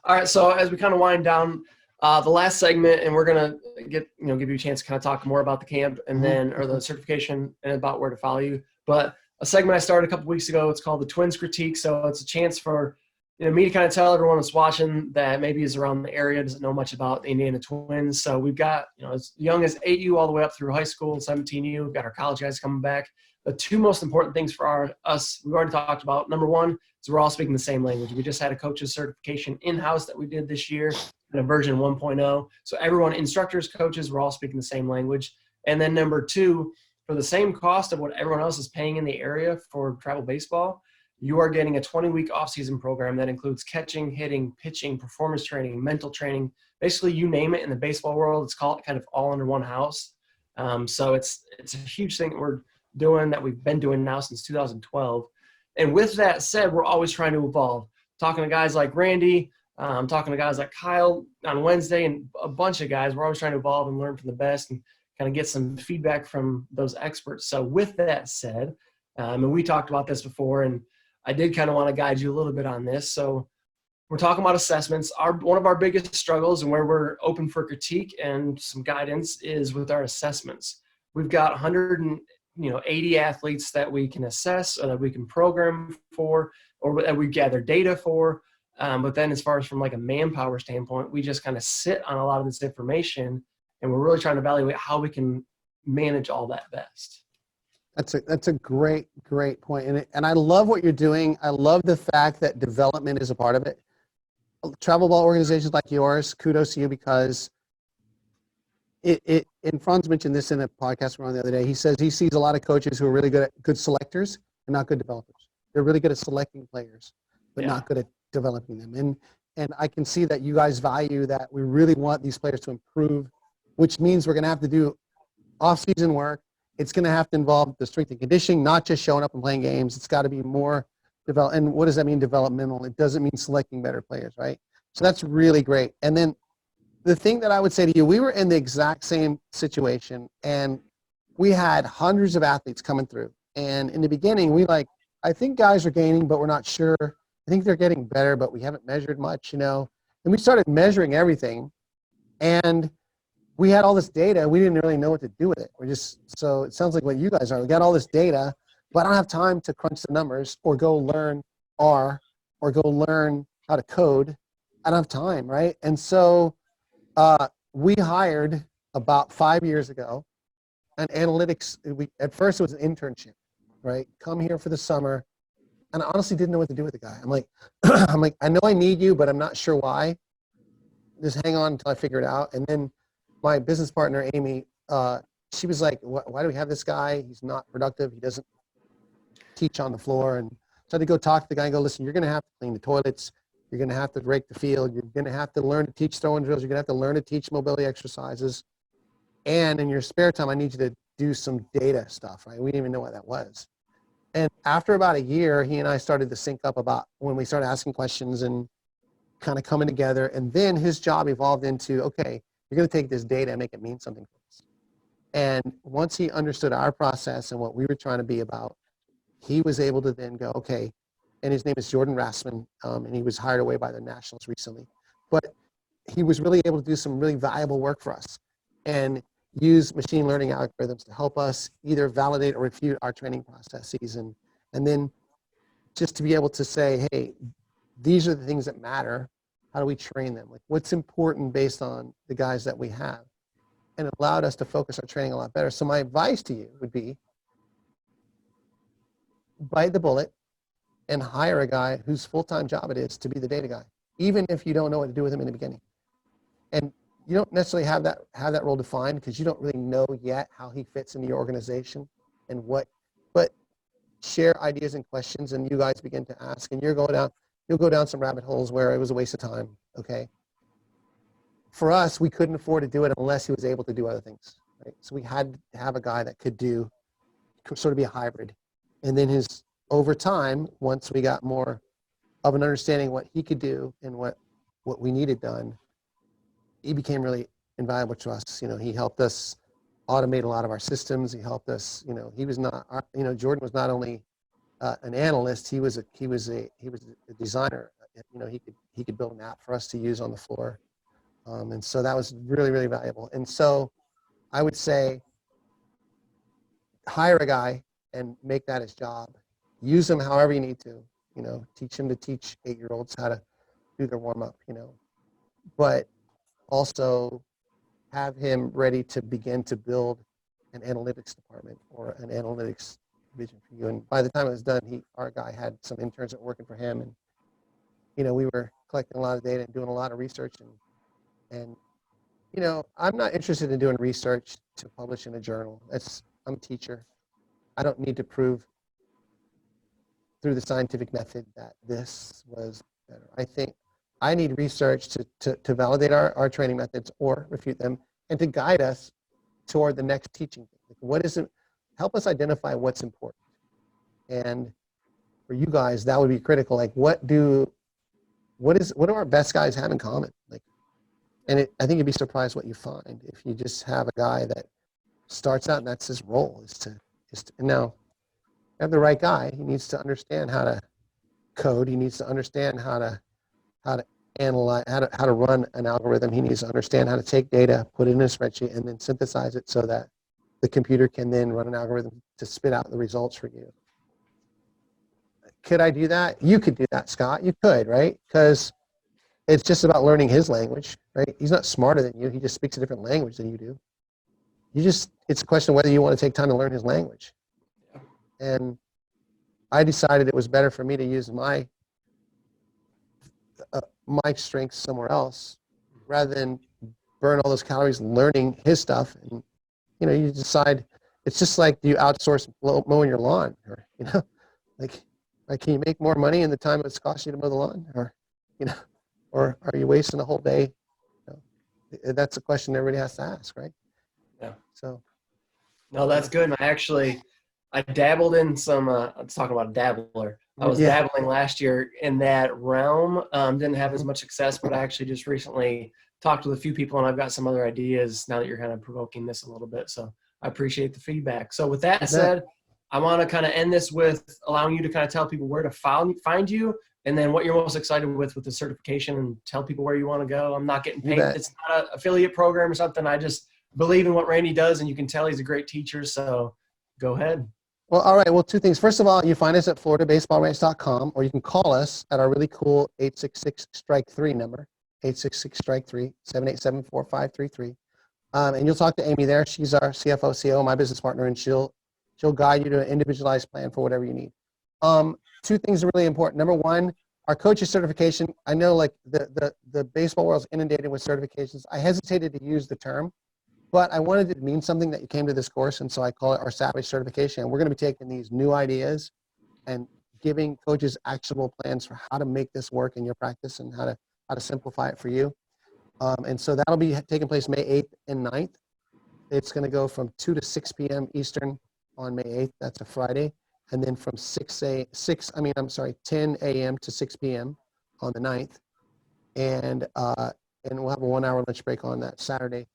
All right, so as we kind of wind down the last segment, and we're gonna give you a chance to kind of talk more about the camp and then or the certification and about where to follow you. But a segment I started a couple weeks ago, it's called the Twins Critique. So it's a chance for me to kind of tell everyone that's watching that maybe is around the area, doesn't know much about the Indiana Twins. So we've got as young as 8U all the way up through high school, 17U. We've got our college guys coming back. The two most important things for us, we've already talked about. Number one is we're all speaking the same language. We just had a coach's certification in-house that we did this year in a version 1.0. So everyone, instructors, coaches, we're all speaking the same language. And then number two, for the same cost of what everyone else is paying in the area for travel baseball, you are getting a 20-week off-season program that includes catching, hitting, pitching, performance training, mental training. Basically, you name it in the baseball world, it's called kind of all under one house. So it's a huge thing that we're doing, that we've been doing now since 2012. And with that said, we're always trying to evolve. Talking to guys like Randy, talking to guys like Kyle on Wednesday, and a bunch of guys. We're always trying to evolve and learn from the best and kind of get some feedback from those experts. So with that said, and we talked about this before, and I did kind of want to guide you a little bit on this. So we're talking about assessments. One of our biggest struggles and where we're open for critique and some guidance is with our assessments. We've got 180 athletes that we can assess or that we can program for or that we gather data for. But then as far as from like a manpower standpoint, we just kind of sit on a lot of this information, and we're really trying to evaluate how we can manage all that best. That's a great point. And I love what you're doing. I love the fact that development is a part of it. Travel ball organizations like yours, kudos to you, because and Franz mentioned this in a podcast we were on the other day. He says he sees a lot of coaches who are really good selectors and not good developers. They're really good at selecting players, but not good at developing them. And I can see that you guys value that. We really want these players to improve, which means we're going to have to do off-season work. It's going to have to involve the strength and conditioning, not just showing up and playing games. It's got to be more develop. And what does that mean, developmental? It doesn't mean selecting better players, right? So that's really great. And then the thing that I would say to you, we were in the exact same situation, and we had hundreds of athletes coming through. And in the beginning, I think guys are gaining, but we're not sure. I think they're getting better, but we haven't measured much, And we started measuring everything, and we had all this data. We didn't really know what to do with it. So it sounds like what you guys are. We got all this data, but I don't have time to crunch the numbers or go learn R or go learn how to code. I don't have time, right? And so we hired about 5 years ago an analytics. At first it was an internship, right? Come here for the summer. And I honestly didn't know what to do with the guy. I'm like, I know I need you, but I'm not sure why. Just hang on until I figure it out. And then my business partner, Amy, she was like, why do we have this guy? He's not productive. He doesn't teach on the floor. And so I had to go talk to the guy and go, listen, you're going to have to clean the toilets. You're going to have to rake the field. You're going to have to learn to teach throwing drills. You're going to have to learn to teach mobility exercises. And in your spare time, I need you to do some data stuff, right? We didn't even know what that was. And after about a year, he and I started to sync up about when we started asking questions and kind of coming together. And then his job evolved into, okay, you're going to take this data and make it mean something for us. And once he understood our process and what we were trying to be about, he was able to then go, okay, and his name is Jordan Rassman, and he was hired away by the Nationals recently. But he was really able to do some really valuable work for us and use machine learning algorithms to help us either validate or refute our training processes. And then just to be able to say, hey, these are the things that matter. How do we train them? Like, what's important based on the guys that we have? And it allowed us to focus our training a lot better. So my advice to you would be bite the bullet and hire a guy whose full-time job it is to be the data guy, even if you don't know what to do with him in the beginning. And you don't necessarily have that role defined because you don't really know yet how he fits into your organization and what, but share ideas and questions and you guys begin to ask and you'll go down some rabbit holes where it was a waste of time, okay? For us, we couldn't afford to do it unless he was able to do other things, right? So we had to have a guy that could sort of be a hybrid. And then over time, once we got more of an understanding of what he could do and what we needed done, he became really invaluable to us. He helped us automate a lot of our systems. He helped us, he was not, Jordan was not only an analyst, he was a designer. He could build an app for us to use on the floor. And so that was really, really valuable. And so I would say hire a guy and make that his job. Use him however you need to, teach him to teach 8-year-olds how to do their warm up, but also have him ready to begin to build an analytics department or an analytics vision for you. And by the time it was done, our guy had some interns that were working for him, and we were collecting a lot of data and doing a lot of research. And I'm not interested in doing research to publish in a journal. I'm a teacher. I don't need to prove through the scientific method that this was better. I think I need research to validate our training methods or refute them and to guide us toward the next teaching thing. Like, what is it? Help us identify what's important. And for you guys, that would be critical. Like, what do our best guys have in common? Like, I think you'd be surprised what you find if you just have a guy that starts out and that's his role and now you have the right guy. He needs to understand how to code. He needs to understand how to analyze, how to run an algorithm. He needs to understand how to take data, put it in a spreadsheet, and then synthesize it so that the computer can then run an algorithm to spit out the results for you. Could I do that? You could do that, Scott. You could, right? Because it's just about learning his language, right? He's not smarter than you. He just speaks a different language than you do. It's a question of whether you want to take time to learn his language. And I decided it was better for me to use my strengths somewhere else rather than burn all those calories learning his stuff. And, you decide, it's just like, do you outsource mowing your lawn? Or, like can you make more money in the time it's cost you to mow the lawn? Or, or are you wasting a whole day? That's a question everybody has to ask, right? Yeah. So. No, that's good. And I dabbled in some, I was talking about a dabbler. I was dabbling last year in that realm. Didn't have as much success, but I actually just recently talked with a few people and I've got some other ideas now that you're kind of provoking this a little bit. So I appreciate the feedback. So with that said, I want to kind of end this with allowing you to kind of tell people where to find you and then what you're most excited with the certification and tell people where you want to go. I'm not getting paid. It's not an affiliate program or something. I just believe in what Randy does and you can tell he's a great teacher. So go ahead. Well, all right. Well, two things. First of all, you find us at floridabaseballranch.com, or you can call us at our really cool 866-STRIKE-3 number, 866-STRIKE-3, 787-4533. And you'll talk to Amy there. She's our CFO, CO, my business partner, and she'll guide you to an individualized plan for whatever you need. Two things are really important. Number one, our coaches certification. I know like the baseball world's inundated with certifications. I hesitated to use the term, but I wanted it to mean something that you came to this course, and so I call it our Savage certification. And we're going to be taking these new ideas and giving coaches actionable plans for how to make this work in your practice and how to simplify it for you. And so that'll be taking place May 8th and 9th. It's going to go from 2 to 6 p.m. Eastern on May 8th. That's a Friday. And then from 10 a.m. to 6 p.m. on the 9th. And we'll have a 1-hour lunch break on that Saturday.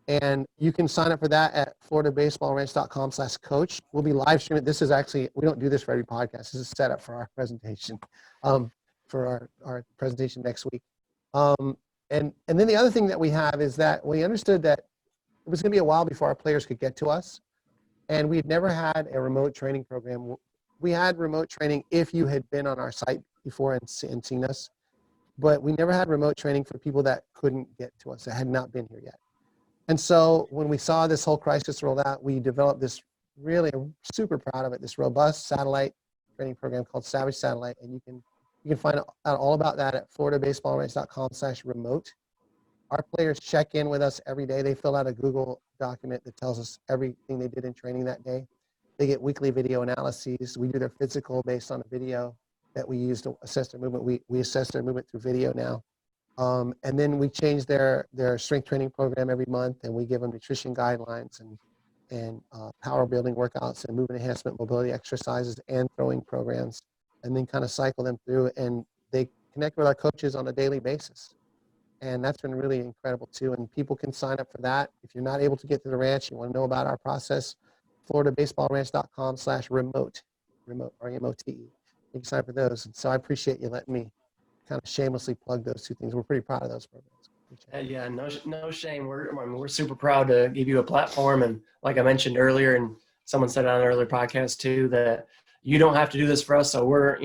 And you can sign up for that at floridabaseballranch.com/coach. We'll be live streaming. This is actually, we don't do this for every podcast. This is set up for our presentation, for our presentation next week. And then the other thing that we have is that we understood that it was going to be a while before our players could get to us. And we've never had a remote training program. We had remote training if you had been on our site before and seen us. But we never had remote training for people that couldn't get to us, that had not been here yet. And so when we saw this whole crisis rolled out, we developed this, really, I'm super proud of it, this robust satellite training program called Savage Satellite. And you can find out all about that at floridabaseballranch.com/remote. Our players check in with us every day. They fill out a Google document that tells us everything they did in training that day. They get weekly video analyses. We do their physical based on a video that we use to assess their movement. We assess their movement through video now. And then we change their strength training program every month, and we give them nutrition guidelines and power building workouts and movement enhancement mobility exercises and throwing programs, and then kind of cycle them through. And they connect with our coaches on a daily basis. And that's been really incredible too. And people can sign up for that. If you're not able to get to the ranch, you want to know about our process, floridabaseballranch.com/remote, REMOTE. You can sign up for those. And so I appreciate you letting me kind of shamelessly plug those two things. We're pretty proud of those programs. Yeah, no shame. We're super proud to give you a platform. And like I mentioned earlier, and someone said on an earlier podcast too, that you don't have to do this for us. So we're,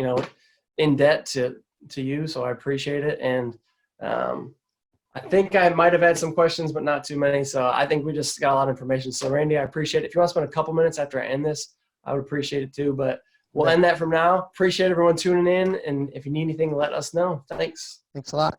in debt to you. So I appreciate it. And I think I might have had some questions, but not too many. So I think we just got a lot of information. So Randy, I appreciate it. If you want to spend a couple minutes after I end this, I would appreciate it too. But we'll end that from now. Appreciate everyone tuning in. And if you need anything, let us know. Thanks. Thanks a lot.